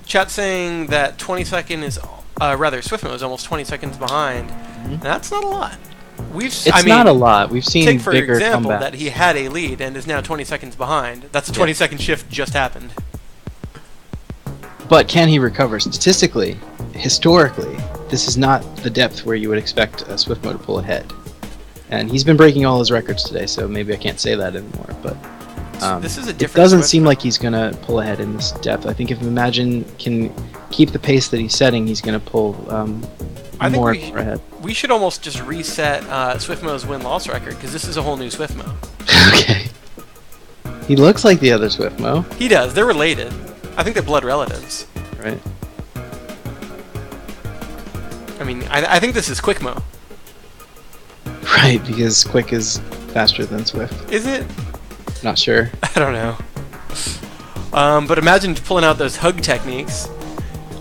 [SPEAKER 2] Chat saying that 22nd is, rather, SwiftMo is almost 20 seconds behind. And that's not a lot.
[SPEAKER 1] It's not a lot. We've seen
[SPEAKER 2] take for
[SPEAKER 1] bigger
[SPEAKER 2] example
[SPEAKER 1] comebacks.
[SPEAKER 2] that he had a lead and is now 20 seconds behind. That's a 20-second shift just happened.
[SPEAKER 1] But can he recover? Statistically, historically, this is not the depth where you would expect SwiftMo to pull ahead. And he's been breaking all his records today, so maybe I can't say that anymore. But
[SPEAKER 2] this is a
[SPEAKER 1] it
[SPEAKER 2] different
[SPEAKER 1] doesn't
[SPEAKER 2] SwiftMo.
[SPEAKER 1] seem like he's going to pull ahead in this depth. I think if Imagine can keep the pace that he's setting, he's going to pull more ahead.
[SPEAKER 2] We should almost just reset SwiftMo's win-loss record, because this is a whole new SwiftMo.
[SPEAKER 1] Okay. He looks like the other SwiftMo.
[SPEAKER 2] He does. They're related. I think they're blood relatives.
[SPEAKER 1] Right.
[SPEAKER 2] I mean, I think this is QuickMo.
[SPEAKER 1] Right, because Quick is faster than Swift.
[SPEAKER 2] Is it?
[SPEAKER 1] Not sure.
[SPEAKER 2] I don't know. But imagine pulling out those hug techniques.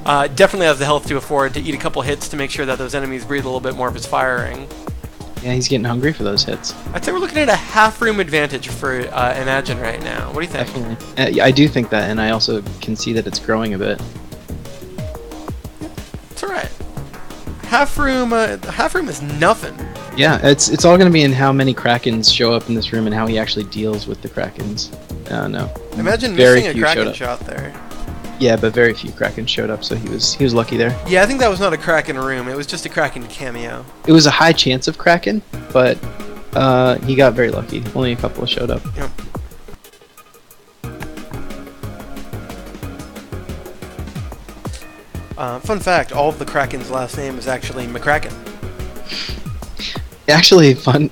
[SPEAKER 2] Definitely has the health to afford to eat a couple hits to make sure that those enemies breathe a little bit more of his firing.
[SPEAKER 1] Yeah, he's getting hungry for those hits.
[SPEAKER 2] I'd say we're looking at a half-room advantage for Imagine right now. What do you think?
[SPEAKER 1] Definitely. Yeah, I do think that, and I also can see that it's growing a bit.
[SPEAKER 2] It's alright. Half-room is nothing.
[SPEAKER 1] Yeah, it's all going to be in how many Krakens show up in this room and how he actually deals with the Krakens. No.
[SPEAKER 2] Imagine
[SPEAKER 1] Very
[SPEAKER 2] missing a
[SPEAKER 1] few showed
[SPEAKER 2] Kraken
[SPEAKER 1] up.
[SPEAKER 2] shot there.
[SPEAKER 1] Yeah, but very few Krakens showed up, so he was lucky there.
[SPEAKER 2] Yeah, I think that was not a Kraken room. It was just a Kraken cameo.
[SPEAKER 1] It was a high chance of Kraken, but he got very lucky. Only a couple showed up.
[SPEAKER 2] Yep. Fun fact, all of the Kraken's last name is actually McCracken.
[SPEAKER 1] Actually, fun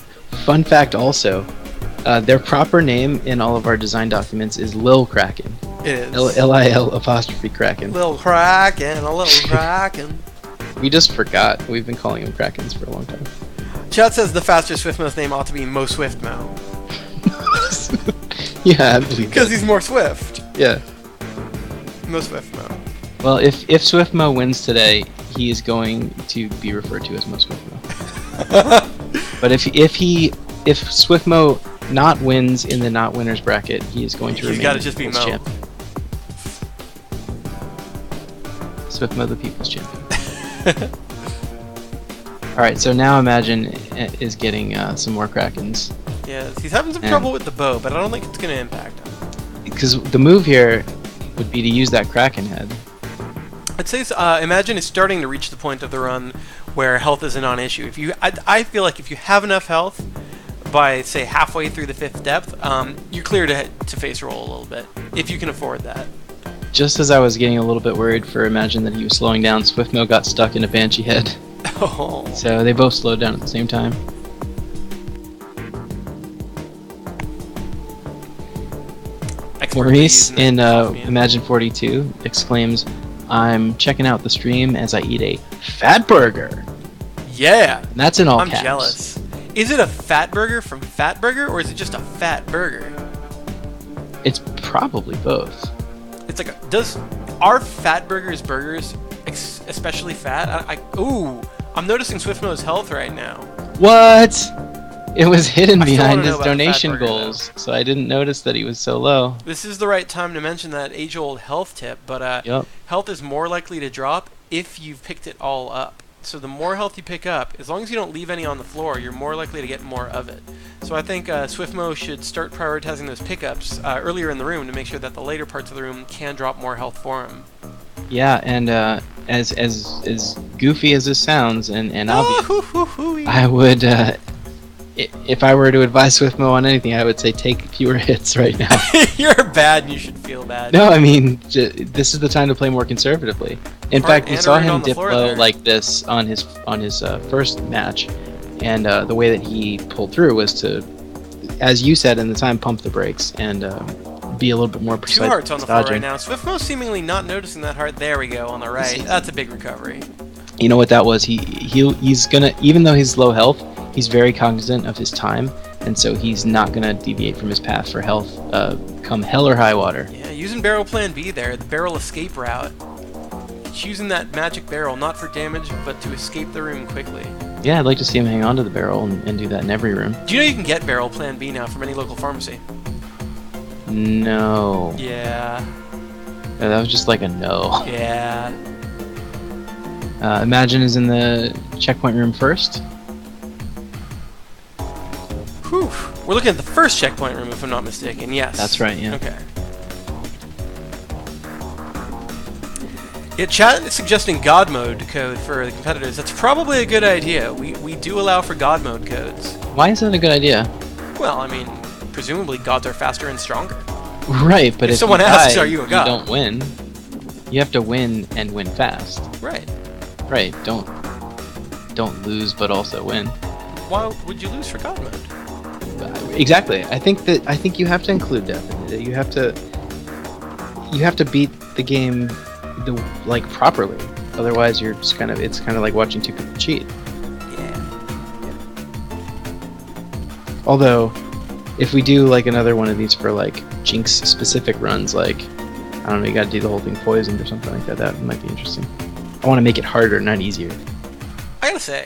[SPEAKER 1] fact also, their proper name in all of our design documents is Lil Kraken.
[SPEAKER 2] It is.
[SPEAKER 1] Lil apostrophe Kraken.
[SPEAKER 2] Little Kraken, a little Kraken.
[SPEAKER 1] We just forgot. We've been calling them Krakens for a long time.
[SPEAKER 2] Chat says the faster SwiftMo's name ought to be Mo SwiftMo.
[SPEAKER 1] Yeah, I believe
[SPEAKER 2] Because
[SPEAKER 1] that.
[SPEAKER 2] he's more Swift.
[SPEAKER 1] Yeah.
[SPEAKER 2] Mo SwiftMo.
[SPEAKER 1] Well, if SwiftMo wins today, he is going to be referred to as Mo SwiftMo. But if SwiftMo not wins in the not winners bracket, he is going to
[SPEAKER 2] He's
[SPEAKER 1] remain
[SPEAKER 2] gotta just be
[SPEAKER 1] People's
[SPEAKER 2] Mo.
[SPEAKER 1] champion. SwiftMo, the People's Champion. Alright, so now Imagine is getting some more Krakens.
[SPEAKER 2] Yes, he's having some trouble with the bow, but I don't think it's going to impact him.
[SPEAKER 1] Because the move here would be to use that Kraken head.
[SPEAKER 2] I'd say Imagine is starting to reach the point of the run where health is a non-issue. I feel like if you have enough health by, say, halfway through the 5th depth, you're clear to face roll a little bit, if you can afford that.
[SPEAKER 1] Just as I was getting a little bit worried for Imagine that he was slowing down, SwiftMo got stuck in a Banshee head.
[SPEAKER 2] Oh.
[SPEAKER 1] So they both slowed down at the same time. Maurice in Imagine 42 exclaims, "I'm checking out the stream as I eat a fat burger."
[SPEAKER 2] Yeah.
[SPEAKER 1] And that's in all
[SPEAKER 2] I'm
[SPEAKER 1] caps.
[SPEAKER 2] jealous. Is it a fat burger from Fat Burger, or is it just a fat burger?
[SPEAKER 1] It's probably both.
[SPEAKER 2] It's like, are Fat Burgers burgers especially fat? Ooh, I'm noticing SwiftMo's health right now.
[SPEAKER 1] What? It was hidden
[SPEAKER 2] I still
[SPEAKER 1] behind
[SPEAKER 2] wanna know
[SPEAKER 1] his
[SPEAKER 2] about the fat
[SPEAKER 1] donation
[SPEAKER 2] burger,
[SPEAKER 1] goals, so I didn't notice that he was so low.
[SPEAKER 2] This is the right time to mention that age-old health tip, but
[SPEAKER 1] Yep.
[SPEAKER 2] health is more likely to drop if you've picked it all up. So the more health you pick up, as long as you don't leave any on the floor, you're more likely to get more of it. So I think SwiftMo should start prioritizing those pickups earlier in the room to make sure that the later parts of the room can drop more health for him.
[SPEAKER 1] Yeah, and as goofy as this sounds and obvious, I would, if I were to advise SwiftMo on anything, I would say take fewer hits right now.
[SPEAKER 2] You're bad and you should feel bad.
[SPEAKER 1] No, I mean, this is the time to play more conservatively. In fact, we saw him dip low like this on his first match, and the way that he pulled through was to, as you said in the time, pump the brakes and be a little bit more precise.
[SPEAKER 2] 2 hearts on the floor
[SPEAKER 1] dodging.
[SPEAKER 2] right now. SwiftMo seemingly not noticing that heart. There we go, on the right. That's a big recovery.
[SPEAKER 1] You know what that was? He's gonna, even though he's low health, he's very cognizant of his time, and so he's not going to deviate from his path for health come hell or high water.
[SPEAKER 2] Yeah, using barrel plan B there, the barrel escape route. Choosing that magic barrel, not for damage, but to escape the room quickly.
[SPEAKER 1] Yeah, I'd like to see him hang on to the barrel and do that in every room.
[SPEAKER 2] Do you know you can get barrel plan B now from any local pharmacy?
[SPEAKER 1] No.
[SPEAKER 2] Yeah.
[SPEAKER 1] That was just like a no.
[SPEAKER 2] Yeah.
[SPEAKER 1] Imagine is in the checkpoint room first.
[SPEAKER 2] Whew. We're looking at the first checkpoint room, if I'm not mistaken. Yes.
[SPEAKER 1] That's right, yeah.
[SPEAKER 2] Okay. Yeah, chat is suggesting God mode code for the competitors. That's probably a good idea. We do allow for God mode codes.
[SPEAKER 1] Why is that a good idea?
[SPEAKER 2] Well, I mean, presumably gods are faster and stronger.
[SPEAKER 1] Right, but if
[SPEAKER 2] someone
[SPEAKER 1] you
[SPEAKER 2] asks,
[SPEAKER 1] die,
[SPEAKER 2] are you a god?
[SPEAKER 1] You don't win. You have to win and win fast.
[SPEAKER 2] Right.
[SPEAKER 1] Right. Don't lose, but also win.
[SPEAKER 2] Why would you lose for God mode?
[SPEAKER 1] Exactly. I think you have to include death in it. You have to beat the game properly. Otherwise, it's kind of like watching two people cheat.
[SPEAKER 2] Yeah.
[SPEAKER 1] Although, if we do like another one of these for like Jinx specific runs, like I don't know, you got to do the whole thing poisoned or something like that. That might be interesting. I want to make it harder, not easier.
[SPEAKER 2] I gotta say,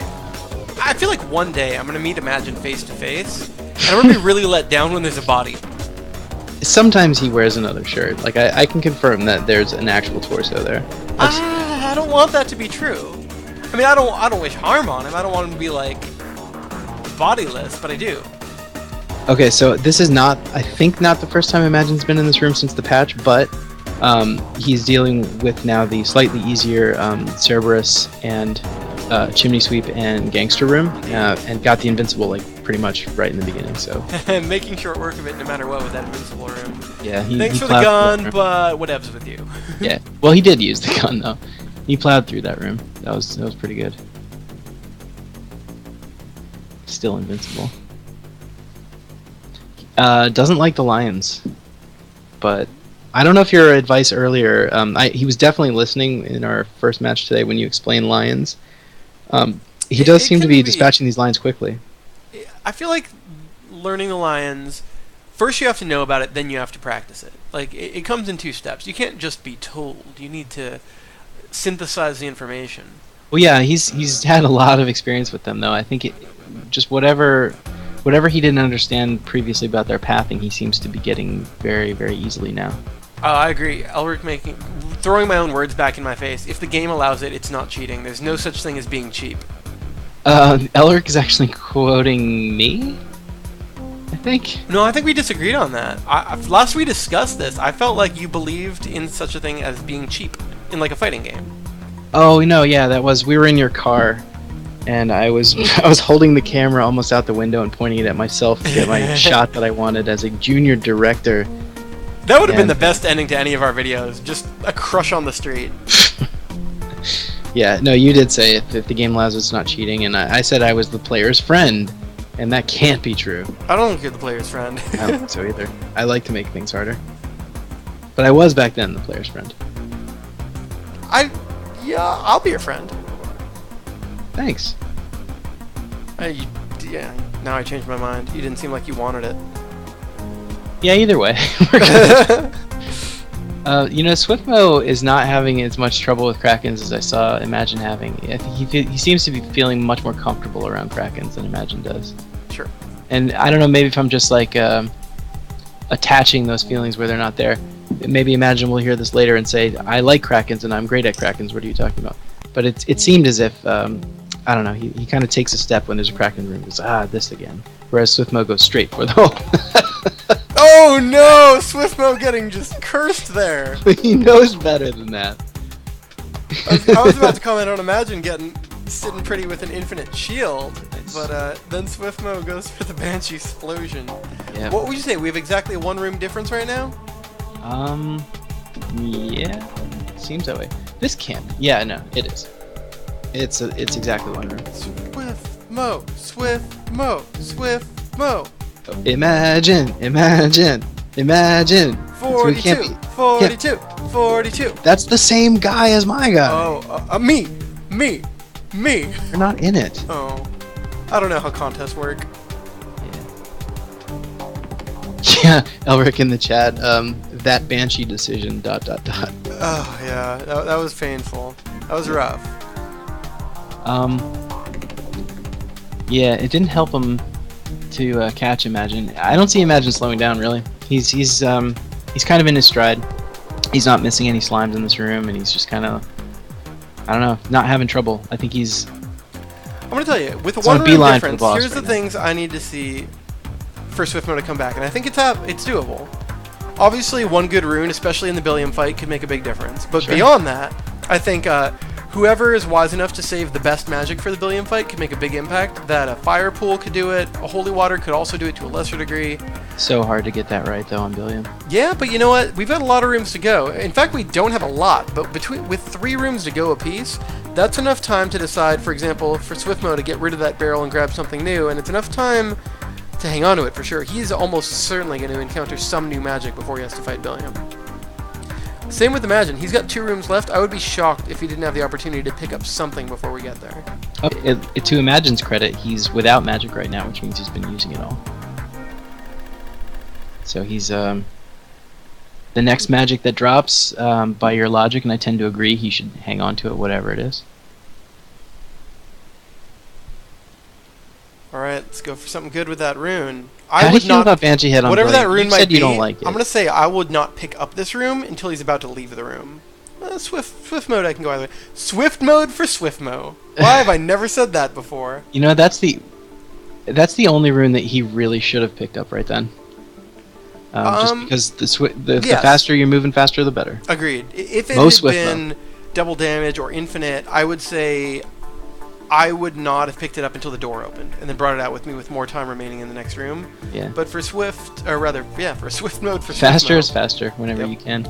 [SPEAKER 2] I feel like one day I'm gonna meet Imagine face to face, and I'm gonna be really let down when there's a body.
[SPEAKER 1] Sometimes he wears another shirt. Like I can confirm that there's an actual torso there.
[SPEAKER 2] I don't want that to be true. I mean, I don't wish harm on him. I don't want him to be like bodiless, but I do.
[SPEAKER 1] Okay, so this is not, I think, not the first time Imagine's been in this room since the patch, but he's dealing with now the slightly easier Cerberus and Chimney Sweep and Gangster room, and got the Invincible like pretty much right in the beginning. So
[SPEAKER 2] making short work of it no matter what with that Invincible room.
[SPEAKER 1] Yeah,
[SPEAKER 2] thanks for the gun, but whatevs with you.
[SPEAKER 1] Yeah, well, he did use the gun though. He plowed through that room. That was pretty good. Still invincible. Doesn't like the lions, but I don't know if your advice earlier. He was definitely listening in our first match today when you explained lions. He does seem to be dispatching these lions quickly.
[SPEAKER 2] I feel like learning the lions, first you have to know about it, then you have to practice it. Like, it comes in two steps. You can't just be told. You need to synthesize the information.
[SPEAKER 1] Well, yeah, he's had a lot of experience with them, though. I think just whatever he didn't understand previously about their pathing, he seems to be getting very, very easily now.
[SPEAKER 2] I agree. Elric throwing my own words back in my face. If the game allows it, it's not cheating. There's no such thing as being cheap.
[SPEAKER 1] Elric is actually quoting me, I think.
[SPEAKER 2] No, I think we disagreed on that. Last we discussed this, I felt like you believed in such a thing as being cheap in like a fighting game.
[SPEAKER 1] Oh no, yeah, we were in your car, and I was holding the camera almost out the window and pointing it at myself to get my shot that I wanted as a junior director.
[SPEAKER 2] That would have been the best ending to any of our videos. Just a crush on the street.
[SPEAKER 1] Yeah, no, you did say if the game allows it's not cheating, and I said I was the player's friend, and that can't be true.
[SPEAKER 2] I don't think you're the player's friend.
[SPEAKER 1] I don't think so either. I like to make things harder. But I was back then the player's friend.
[SPEAKER 2] Yeah, I'll be your friend.
[SPEAKER 1] Thanks.
[SPEAKER 2] Yeah, now I changed my mind. You didn't seem like you wanted it.
[SPEAKER 1] Yeah, either way. SwiftMo is not having as much trouble with Krakens as I saw Imagine having. I think he seems to be feeling much more comfortable around Krakens than Imagine does.
[SPEAKER 2] Sure.
[SPEAKER 1] And I don't know, maybe if I'm just like attaching those feelings where they're not there. Maybe Imagine will hear this later and say, I like Krakens and I'm great at Krakens, what are you talking about? But it seemed as if, I don't know, he kind of takes a step when there's a Kraken room. He's this again. Whereas SwiftMo goes straight for the hole.
[SPEAKER 2] Oh no! SwiftMo getting just cursed there!
[SPEAKER 1] He knows better than that.
[SPEAKER 2] I was about to comment on Imagine sitting pretty with an infinite shield, but then SwiftMo goes for the Banshee explosion.
[SPEAKER 1] Yeah.
[SPEAKER 2] What would you say? We have exactly a one-room difference right now?
[SPEAKER 1] Yeah, seems that way. This can't. Yeah, no, it is. It's exactly one room.
[SPEAKER 2] SwiftMo, SwiftMo, SwiftMo.
[SPEAKER 1] Imagine.
[SPEAKER 2] 42, 42, 42.
[SPEAKER 1] That's the same guy as my guy.
[SPEAKER 2] Oh, me.
[SPEAKER 1] You're not in it.
[SPEAKER 2] Oh, I don't know how contests work.
[SPEAKER 1] Yeah. Yeah, Elric in the chat. That Banshee decision. ...
[SPEAKER 2] Oh yeah, that was painful. That was rough.
[SPEAKER 1] Yeah, it didn't help him to catch Imagine. I don't see Imagine slowing down really. He's kind of in his stride. He's not missing any slimes in this room, and he's just kind of, I don't know, not having trouble. I think he's.
[SPEAKER 2] I'm gonna tell you, with
[SPEAKER 1] It's
[SPEAKER 2] one
[SPEAKER 1] on
[SPEAKER 2] room
[SPEAKER 1] beeline for
[SPEAKER 2] difference,
[SPEAKER 1] the boss
[SPEAKER 2] here's the
[SPEAKER 1] right now.
[SPEAKER 2] things I need to see for SwiftMo to come back, and I think it's doable. Obviously, one good rune, especially in the Billiam fight, could make a big difference. But
[SPEAKER 1] Sure.
[SPEAKER 2] beyond that, I think whoever is wise enough to save the best magic for the Billiam fight could make a big impact. That a Fire Pool could do it, a Holy Water could also do it to a lesser degree.
[SPEAKER 1] So hard to get that right though on Billiam.
[SPEAKER 2] Yeah, but you know what? We've got a lot of rooms to go. In fact, we don't have a lot, but with 3 rooms to go apiece, that's enough time to decide, for example, for SwiftMo to get rid of that barrel and grab something new, and it's enough time to hang on to it for sure. He's almost certainly going to encounter some new magic before he has to fight Billiam. Same with Imagine. He's got 2 rooms left. I would be shocked if he didn't have the opportunity to pick up something before we get there.
[SPEAKER 1] Oh, to Imagine's credit, he's without magic right now, which means he's been using it all. So he's the next magic that drops, by your logic, and I tend to agree, he should hang on to it, whatever it is.
[SPEAKER 2] All right, let's go for something good with that rune.
[SPEAKER 1] How do you feel about Banshee Head on
[SPEAKER 2] whatever
[SPEAKER 1] Billiam?
[SPEAKER 2] that rune
[SPEAKER 1] You
[SPEAKER 2] might
[SPEAKER 1] said
[SPEAKER 2] be,
[SPEAKER 1] you don't like it.
[SPEAKER 2] I'm gonna say I would not pick up this room until he's about to leave the room. Swift mode, I can go either way. Swift mode for SwiftMo. Why have I never said that before?
[SPEAKER 1] You know, that's the only rune that he really should have picked up right then. Just because the
[SPEAKER 2] yes.
[SPEAKER 1] faster you're moving, faster the better.
[SPEAKER 2] Agreed. If it
[SPEAKER 1] Most
[SPEAKER 2] had
[SPEAKER 1] SwiftMo.
[SPEAKER 2] been double damage or infinite, I would say I would not have picked it up until the door opened and then brought it out with me with more time remaining in the next room.
[SPEAKER 1] Yeah.
[SPEAKER 2] But for Swift, or rather, yeah, for Swift mode for
[SPEAKER 1] Faster
[SPEAKER 2] SwiftMo,
[SPEAKER 1] is faster whenever
[SPEAKER 2] Yep.
[SPEAKER 1] you can.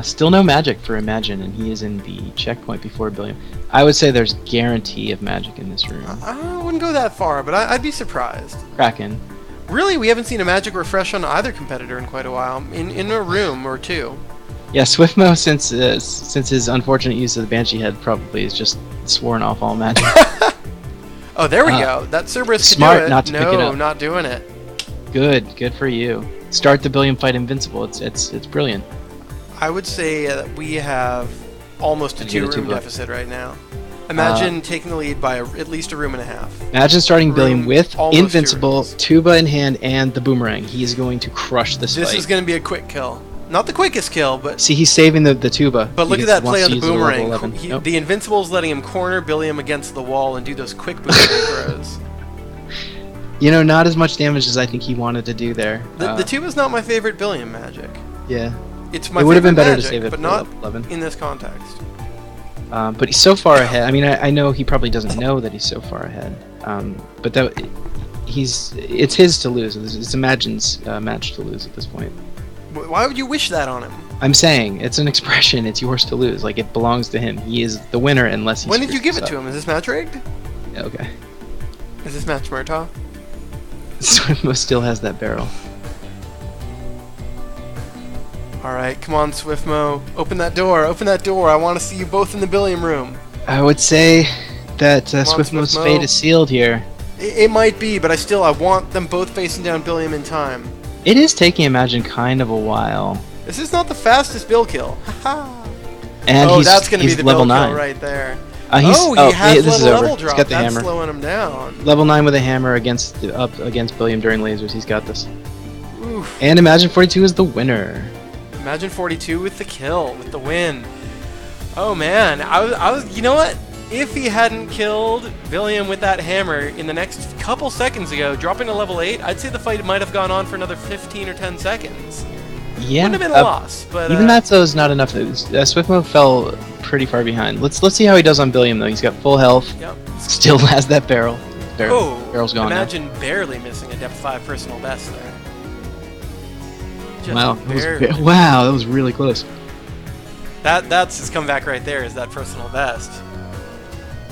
[SPEAKER 1] Still no magic for Imagine, and he is in the checkpoint before Billiam. I would say there's guarantee of magic in this room.
[SPEAKER 2] I wouldn't go that far, but I'd be surprised.
[SPEAKER 1] Kraken.
[SPEAKER 2] Really, we haven't seen a magic refresh on either competitor in quite a while, in a room or 2.
[SPEAKER 1] Yeah, SwiftMo, since his unfortunate use of the Banshee Head, probably is just sworn off all magic.
[SPEAKER 2] Oh, there we go. That Cerberus could
[SPEAKER 1] smart
[SPEAKER 2] do it.
[SPEAKER 1] not to pick it up.
[SPEAKER 2] Not doing it.
[SPEAKER 1] Good for you. Start the Billiam fight invincible. It's brilliant.
[SPEAKER 2] I would say that we have almost a
[SPEAKER 1] Gonna get a
[SPEAKER 2] 2-room
[SPEAKER 1] Puuba.
[SPEAKER 2] deficit right now. Imagine taking the lead by at least a room and a half.
[SPEAKER 1] Imagine starting Billiam
[SPEAKER 2] Room,
[SPEAKER 1] with
[SPEAKER 2] almost 2
[SPEAKER 1] invincible,
[SPEAKER 2] rooms.
[SPEAKER 1] Tuba in hand, and the boomerang. He is going to crush this
[SPEAKER 2] This
[SPEAKER 1] fight.
[SPEAKER 2] is going to be a quick kill. Not the quickest kill, but
[SPEAKER 1] See, he's saving the tuba.
[SPEAKER 2] look at
[SPEAKER 1] because
[SPEAKER 2] that
[SPEAKER 1] he
[SPEAKER 2] play
[SPEAKER 1] wants
[SPEAKER 2] on
[SPEAKER 1] to
[SPEAKER 2] the
[SPEAKER 1] use level
[SPEAKER 2] boomerang.
[SPEAKER 1] 11. Nope.
[SPEAKER 2] The Invincible's letting him corner Billiam against the wall and do those quick boomerang throws.
[SPEAKER 1] You know, not as much damage as I think he wanted to do there.
[SPEAKER 2] The tuba's not my favorite Billiam magic.
[SPEAKER 1] Yeah.
[SPEAKER 2] It's my
[SPEAKER 1] It would have been
[SPEAKER 2] favorite
[SPEAKER 1] better to
[SPEAKER 2] magic,
[SPEAKER 1] save it
[SPEAKER 2] but
[SPEAKER 1] for
[SPEAKER 2] not
[SPEAKER 1] level 11.
[SPEAKER 2] in this context.
[SPEAKER 1] But he's so far ahead. I mean, I know he probably doesn't know that he's so far ahead. But it's his to lose. It's Imagine's match to lose at this point.
[SPEAKER 2] Why would you wish that on him?
[SPEAKER 1] I'm saying it's an expression. It's yours to lose. Like, it belongs to him. He is the winner unless he.
[SPEAKER 2] When did you give it to him? Is this match rigged?
[SPEAKER 1] Yeah, okay.
[SPEAKER 2] Is this match Murtaugh?
[SPEAKER 1] SwiftMo still has that barrel.
[SPEAKER 2] Alright, come on, SwiftMo. Open that door. Open that door. I want to see you both in the Billiam room.
[SPEAKER 1] I would say that
[SPEAKER 2] Come on,
[SPEAKER 1] SwiftMo's
[SPEAKER 2] SwiftMo.
[SPEAKER 1] fate is sealed here.
[SPEAKER 2] It might be, but I want them both facing down Billiam in time.
[SPEAKER 1] It is taking Imagine kind of a while.
[SPEAKER 2] This is not the fastest Bill kill. Haha.
[SPEAKER 1] And
[SPEAKER 2] Oh,
[SPEAKER 1] he's,
[SPEAKER 2] that's going to be
[SPEAKER 1] he's
[SPEAKER 2] the
[SPEAKER 1] level
[SPEAKER 2] Bill
[SPEAKER 1] 9.
[SPEAKER 2] kill right there.
[SPEAKER 1] He
[SPEAKER 2] has
[SPEAKER 1] this is
[SPEAKER 2] level
[SPEAKER 1] over.
[SPEAKER 2] drop.
[SPEAKER 1] He's got the
[SPEAKER 2] That's
[SPEAKER 1] hammer.
[SPEAKER 2] slowing him down.
[SPEAKER 1] Level 9 with a hammer against Billiam during lasers. He's got this.
[SPEAKER 2] Oof.
[SPEAKER 1] And Imagine 42 is the winner.
[SPEAKER 2] Imagine 42 with the kill, with the win. Oh man, I was. You know what? If he hadn't killed Billiam with that hammer in the next couple seconds ago, dropping to level 8, I'd say the fight might have gone on for another 15 or 10 seconds.
[SPEAKER 1] Yeah.
[SPEAKER 2] Wouldn't have been a loss, but
[SPEAKER 1] Even that though is not enough. SwiftMo fell pretty far behind. Let's see how he does on Billiam though. He's got full health.
[SPEAKER 2] Yep.
[SPEAKER 1] Still has that barrel. Barrel's gone now.
[SPEAKER 2] Imagine barely missing a depth 5 personal best there. Just
[SPEAKER 1] Wow,
[SPEAKER 2] barely.
[SPEAKER 1] wow, that was really close.
[SPEAKER 2] That's his comeback right there, is that personal best.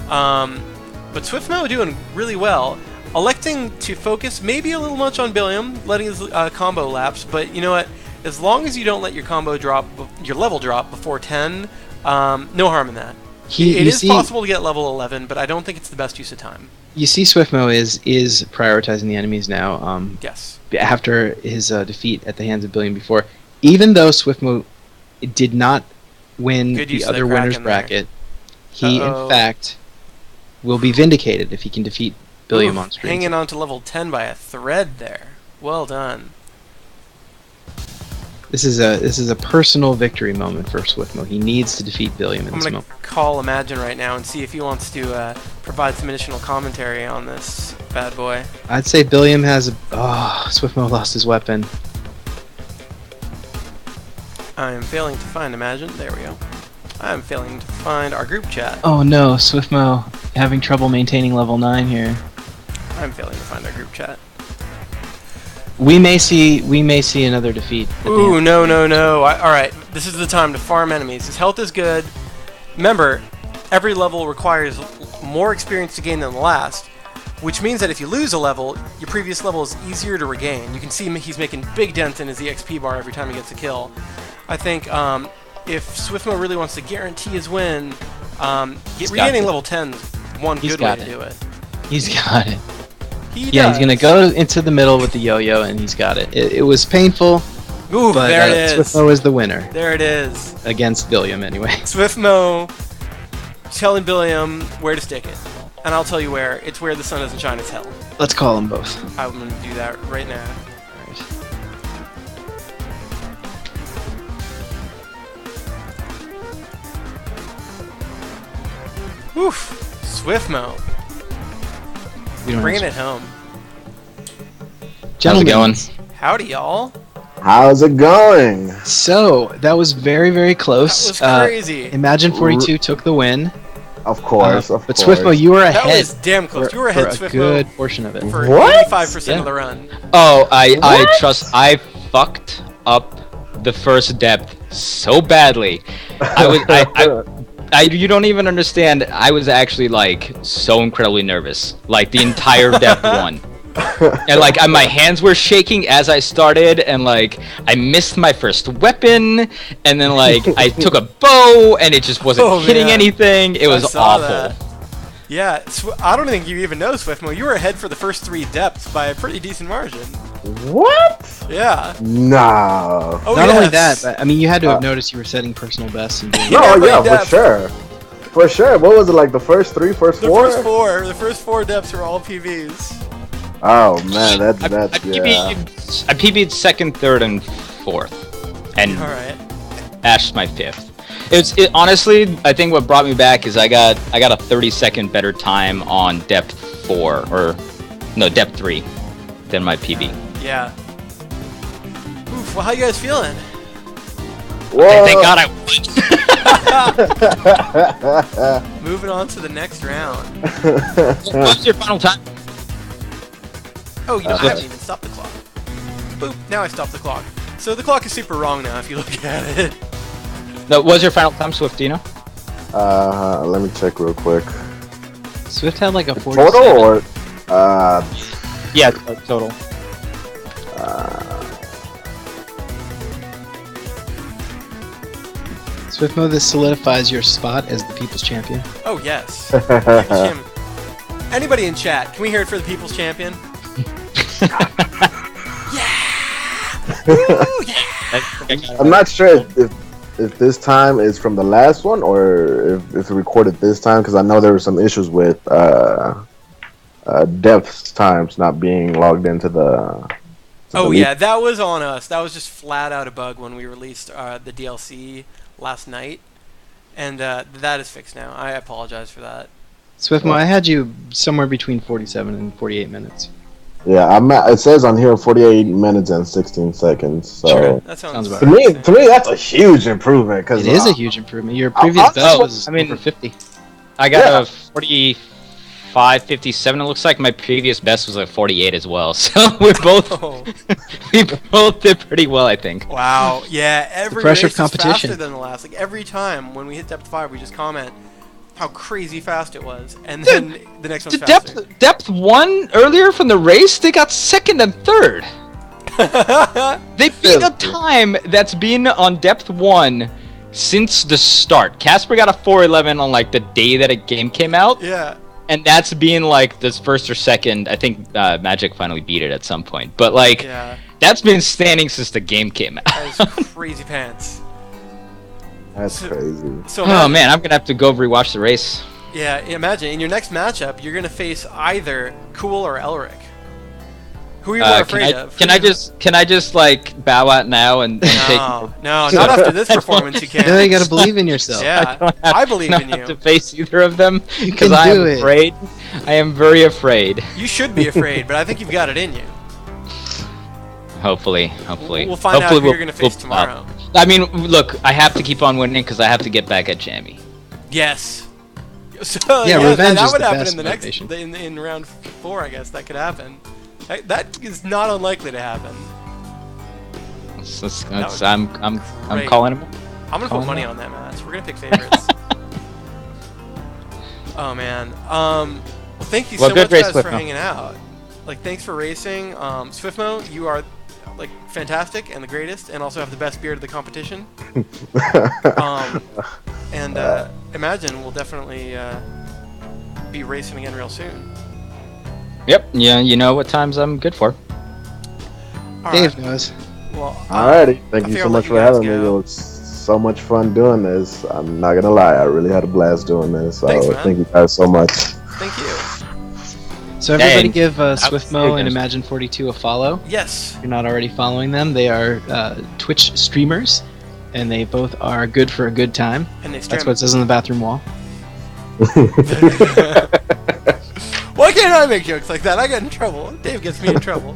[SPEAKER 2] But SwiftMo doing really well. Electing to focus maybe a little much on Billiam, letting his combo lapse, but you know what? As long as you don't let your combo drop, your level drop before 10, no harm in that. It is possible to get level 11, but I don't think it's the best use of time.
[SPEAKER 1] You see, SwiftMo is prioritizing the enemies now.
[SPEAKER 2] Yes.
[SPEAKER 1] After his defeat at the hands of Billion before, even though SwiftMo did not win the other winner's bracket, he in fact will be vindicated if he can defeat Billion on screen.
[SPEAKER 2] Hanging on to level 10 by a thread there. Well done.
[SPEAKER 1] This is a personal victory moment for SwiftMo. He needs to defeat Billion in this moment.
[SPEAKER 2] I'm going to call Imagine right now and see if he wants to provide some additional commentary on this bad boy.
[SPEAKER 1] I'd say Billion has SwiftMo lost his weapon.
[SPEAKER 2] I am failing to find Imagine. There we go. I am failing to find our group chat.
[SPEAKER 1] Oh no, SwiftMo having trouble maintaining level 9 here.
[SPEAKER 2] I'm failing to find our group chat.
[SPEAKER 1] We may see another defeat.
[SPEAKER 2] Ooh, no. Alright, this is the time to farm enemies. His health is good. Remember, every level requires more experience to gain than the last, which means that if you lose a level, your previous level is easier to regain. You can see he's making big dents in his EXP bar every time he gets a kill. I think if SwiftMo really wants to guarantee his win, regaining level 10 is one good way to do it.
[SPEAKER 1] He's got it.
[SPEAKER 2] He's
[SPEAKER 1] gonna go into the middle with the yo-yo, and he's got it. It was painful.
[SPEAKER 2] Ooh,
[SPEAKER 1] but
[SPEAKER 2] there it is.
[SPEAKER 1] SwiftMo is the winner.
[SPEAKER 2] There it is.
[SPEAKER 1] Against Billiam, anyway.
[SPEAKER 2] SwiftMo telling Billiam where to stick it, and I'll tell you where. It's where the sun doesn't shine as hell.
[SPEAKER 1] Let's call them both.
[SPEAKER 2] I'm gonna do that right now. Oof, SwiftMo. Bringing it home.
[SPEAKER 1] Gentlemen,
[SPEAKER 3] how's it going?
[SPEAKER 2] Howdy, y'all.
[SPEAKER 4] How's it going?
[SPEAKER 1] So, that was very, very close.
[SPEAKER 2] That was crazy.
[SPEAKER 1] Imagine 42 took the win.
[SPEAKER 4] Of course,
[SPEAKER 1] But SwiftMo, you were ahead.
[SPEAKER 2] That was damn close. You were ahead,
[SPEAKER 1] for a
[SPEAKER 2] SwiftMo.
[SPEAKER 1] good portion of it.
[SPEAKER 2] For
[SPEAKER 4] What?
[SPEAKER 2] 85% of the run.
[SPEAKER 3] Oh, I fucked up the first depth so badly. You don't even understand. I was actually like so incredibly nervous, like the entire depth one, and like my hands were shaking as I started, and like I missed my first weapon, and then like I took a bow and it just wasn't hitting anything. It was awful.
[SPEAKER 2] That. Yeah, I don't think you even know, SwiftMo. You were ahead for the first 3 depths by a pretty decent margin.
[SPEAKER 4] What?
[SPEAKER 2] Yeah.
[SPEAKER 4] No.
[SPEAKER 2] Oh,
[SPEAKER 1] Not only that, but I mean, you had to have noticed you were setting personal bests and doing
[SPEAKER 4] No, yeah,
[SPEAKER 2] depth.
[SPEAKER 4] for sure. For sure. What was it, like the first 4?
[SPEAKER 2] The first 4 depths are all PVs.
[SPEAKER 4] Oh man, that's
[SPEAKER 3] I PB'd second, third, and fourth, and Ash's my 5th. Honestly, I think what brought me back is I got a 30-second better time on depth 4 depth 3 than my PB.
[SPEAKER 2] Yeah. Oof, well, how you guys feeling?
[SPEAKER 4] Whoa.
[SPEAKER 3] Thank God I won.
[SPEAKER 2] Moving on to the next round.
[SPEAKER 3] What's your final time?
[SPEAKER 2] Oh, I haven't even stopped the clock. Boop, now I stopped the clock. So the clock is super wrong now if you look at it.
[SPEAKER 3] No, what's your final time, Swift? Do you know?
[SPEAKER 4] Let me check real quick.
[SPEAKER 1] Swift had like a 47.
[SPEAKER 4] Total or
[SPEAKER 3] Yeah, total.
[SPEAKER 1] SwiftMo, this solidifies your spot as the People's Champion.
[SPEAKER 2] Oh, yes. People's Champion. Anybody in chat, can we hear it for the People's Champion? Yeah! Woo, yeah!
[SPEAKER 4] I'm not sure if this time is from the last one or if it's recorded this time, because I know there were some issues with depth times not being logged into the.
[SPEAKER 2] Yeah, that was on us. That was just flat out a bug when we released the DLC last night, and that is fixed now. I apologize for that.
[SPEAKER 1] SwiftMo, I had you somewhere between 47 and 48 minutes.
[SPEAKER 4] Yeah, it says on here 48 minutes and 16 seconds. So
[SPEAKER 1] sure.
[SPEAKER 2] That sounds
[SPEAKER 1] about
[SPEAKER 4] to
[SPEAKER 1] right.
[SPEAKER 4] me, that's a huge improvement. Cause
[SPEAKER 1] it is a huge improvement. Your previous best was over 50.
[SPEAKER 3] I got a 45, 57. It looks like my previous best was like 48 as well. So we both did pretty well, I think.
[SPEAKER 2] Wow. Yeah. Every
[SPEAKER 1] pressure
[SPEAKER 2] race
[SPEAKER 1] of competition.
[SPEAKER 2] is faster than the last. Like every time when we hit depth 5, we just comment how crazy fast it was, and then the next one's faster.
[SPEAKER 3] Depth 1 earlier from the race, they got second and third. They beat a time that's been on depth 1 since the start. Casper got a 411 on like the day that a game came out.
[SPEAKER 2] Yeah.
[SPEAKER 3] And that's being like this first or second. I think Magic finally beat it at some point. But like, that's been standing since the game came out.
[SPEAKER 2] That is crazy pants.
[SPEAKER 4] That's crazy.
[SPEAKER 2] So
[SPEAKER 3] oh man, I'm gonna have to go rewatch the race.
[SPEAKER 2] Yeah, imagine in your next matchup, you're gonna face either Cool or Elric. Who are you more afraid of?
[SPEAKER 3] Can I just like bow out now and take?
[SPEAKER 2] No, not after this performance. You can't.
[SPEAKER 1] Yeah, you gotta believe in yourself.
[SPEAKER 2] Yeah, I believe in you.
[SPEAKER 3] Have to face either of them because
[SPEAKER 1] can
[SPEAKER 3] I
[SPEAKER 1] do
[SPEAKER 3] am
[SPEAKER 1] it.
[SPEAKER 3] afraid. I am very afraid.
[SPEAKER 2] You should be afraid, but I think you've got it in you.
[SPEAKER 3] Hopefully.
[SPEAKER 2] We'll find out who you're gonna face tomorrow.
[SPEAKER 3] I mean, look, I have to keep on winning because I have to get back at Jamie.
[SPEAKER 2] Yes. So
[SPEAKER 1] Yeah, revenge
[SPEAKER 2] that
[SPEAKER 1] is
[SPEAKER 2] would
[SPEAKER 1] the
[SPEAKER 2] happen
[SPEAKER 1] best
[SPEAKER 2] in the next
[SPEAKER 1] motivation.
[SPEAKER 2] in round 4. I guess that could happen. That is not unlikely to happen.
[SPEAKER 3] I'm calling him.
[SPEAKER 2] I'm gonna put money on that match. We're gonna pick favorites. Oh man. Well, thank you so much, guys, for hanging out. Like, thanks for racing. SwiftMo, you are like fantastic and the greatest, and also have the best beard of the competition. Imagine we'll definitely be racing again real soon.
[SPEAKER 3] Yep. Yeah. You know what times I'm good for.
[SPEAKER 1] Dave knows.
[SPEAKER 2] Well,
[SPEAKER 4] alrighty. Thank you so much for having me. It was so much fun doing this. I'm not gonna lie, I really had a blast doing this. So thank you guys so much.
[SPEAKER 2] Thank you.
[SPEAKER 1] So everybody give SwiftMo and Imagine42 a follow.
[SPEAKER 2] Yes.
[SPEAKER 1] If you're not already following them, they are Twitch streamers, and they both are good for a good time.
[SPEAKER 2] And they
[SPEAKER 1] That's what it says on the bathroom wall.
[SPEAKER 2] Why can't I make jokes like that? I get in trouble. Dave gets me in trouble.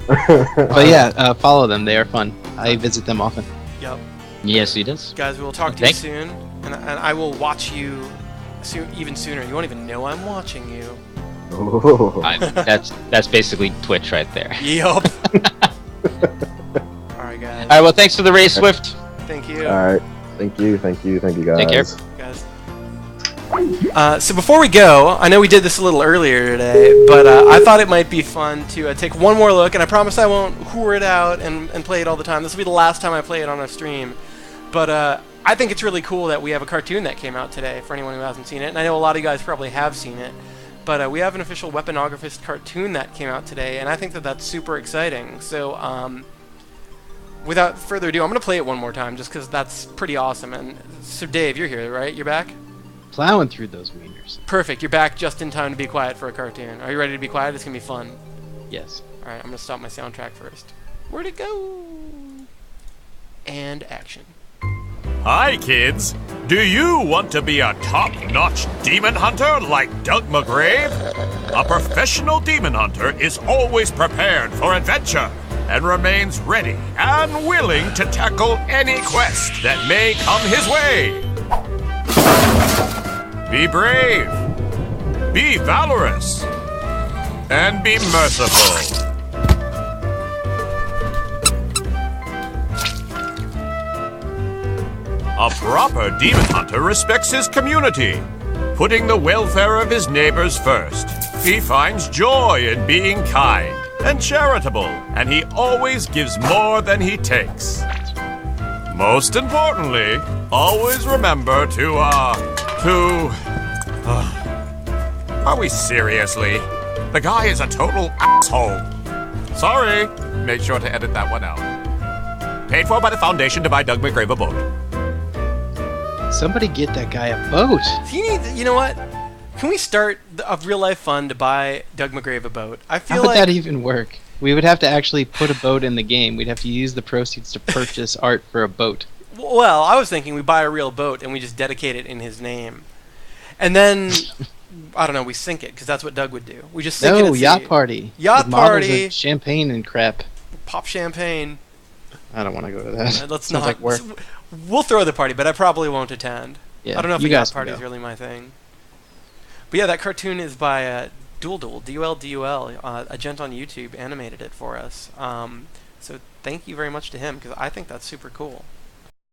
[SPEAKER 1] But yeah, follow them. They are fun. I visit them often.
[SPEAKER 2] Yep.
[SPEAKER 3] Yes, he does.
[SPEAKER 2] Guys, we will talk to you soon, and I will watch you even sooner. You won't even know I'm watching you.
[SPEAKER 3] That's basically Twitch right there.
[SPEAKER 2] Yup. Alright, guys.
[SPEAKER 3] Alright, well, thanks for the race, Swift.
[SPEAKER 2] Thank you.
[SPEAKER 4] Alright. Thank you, guys.
[SPEAKER 3] Take care.
[SPEAKER 2] Guys. So before we go, I know we did this a little earlier today, but I thought it might be fun to take one more look, and I promise I won't whore it out and play it all the time. This will be the last time I play it on a stream. But I think it's really cool that we have a cartoon that came out today for anyone who hasn't seen it, and I know a lot of you guys probably have seen it. But we have an official Weaponographist cartoon that came out today, and I think that that's super exciting. So without further ado, I'm going to play it one more time just because that's pretty awesome. And so Dave, you're here, right? You're back?
[SPEAKER 1] Plowing through those wieners.
[SPEAKER 2] Perfect. You're back just in time to be quiet for a cartoon. Are you ready to be quiet? It's going to be fun.
[SPEAKER 1] Yes.
[SPEAKER 2] Alright, I'm going to stop my soundtrack first. Where'd it go? And action.
[SPEAKER 5] Hi, kids. Do you want to be a top-notch demon hunter like Doug McGrave? A professional demon hunter is always prepared for adventure and remains ready and willing to tackle any quest that may come his way. Be brave, be valorous, and be merciful. A proper demon hunter respects his community, putting the welfare of his neighbors first. He finds joy in being kind and charitable, and he always gives more than he takes. Most importantly, always remember to, are we seriously? The guy is a total asshole. Sorry, make sure to edit that one out. Paid for by the foundation to buy Doug McGrave a boat.
[SPEAKER 1] Somebody get that guy a boat.
[SPEAKER 2] He needs, you know what? Can we start a real life fund to buy Doug McGrave a boat? I feel
[SPEAKER 1] How would
[SPEAKER 2] like
[SPEAKER 1] that even work? We would have to actually put a boat in the game. We'd have to use the proceeds to purchase art for a boat.
[SPEAKER 2] Well, I was thinking we buy a real boat and we just dedicate it in his name. And then, I don't know, we sink it, because that's what Doug would do. We just sink it at sea.
[SPEAKER 1] Yacht party.
[SPEAKER 2] Yacht
[SPEAKER 1] with models
[SPEAKER 2] party.
[SPEAKER 1] of champagne and crap.
[SPEAKER 2] Pop champagne.
[SPEAKER 1] I don't want to go to that.
[SPEAKER 2] Let's
[SPEAKER 1] Sounds
[SPEAKER 2] not.
[SPEAKER 1] like work.
[SPEAKER 2] We'll throw the party, but I probably won't attend.
[SPEAKER 1] Yeah,
[SPEAKER 2] I don't know if
[SPEAKER 1] you
[SPEAKER 2] a yacht
[SPEAKER 1] guys can
[SPEAKER 2] party is
[SPEAKER 1] go.
[SPEAKER 2] really my thing. But yeah, that cartoon is by Duel, D-U-L-D-U-L. A gent on YouTube animated it for us. So thank you very much to him, because I think that's super cool.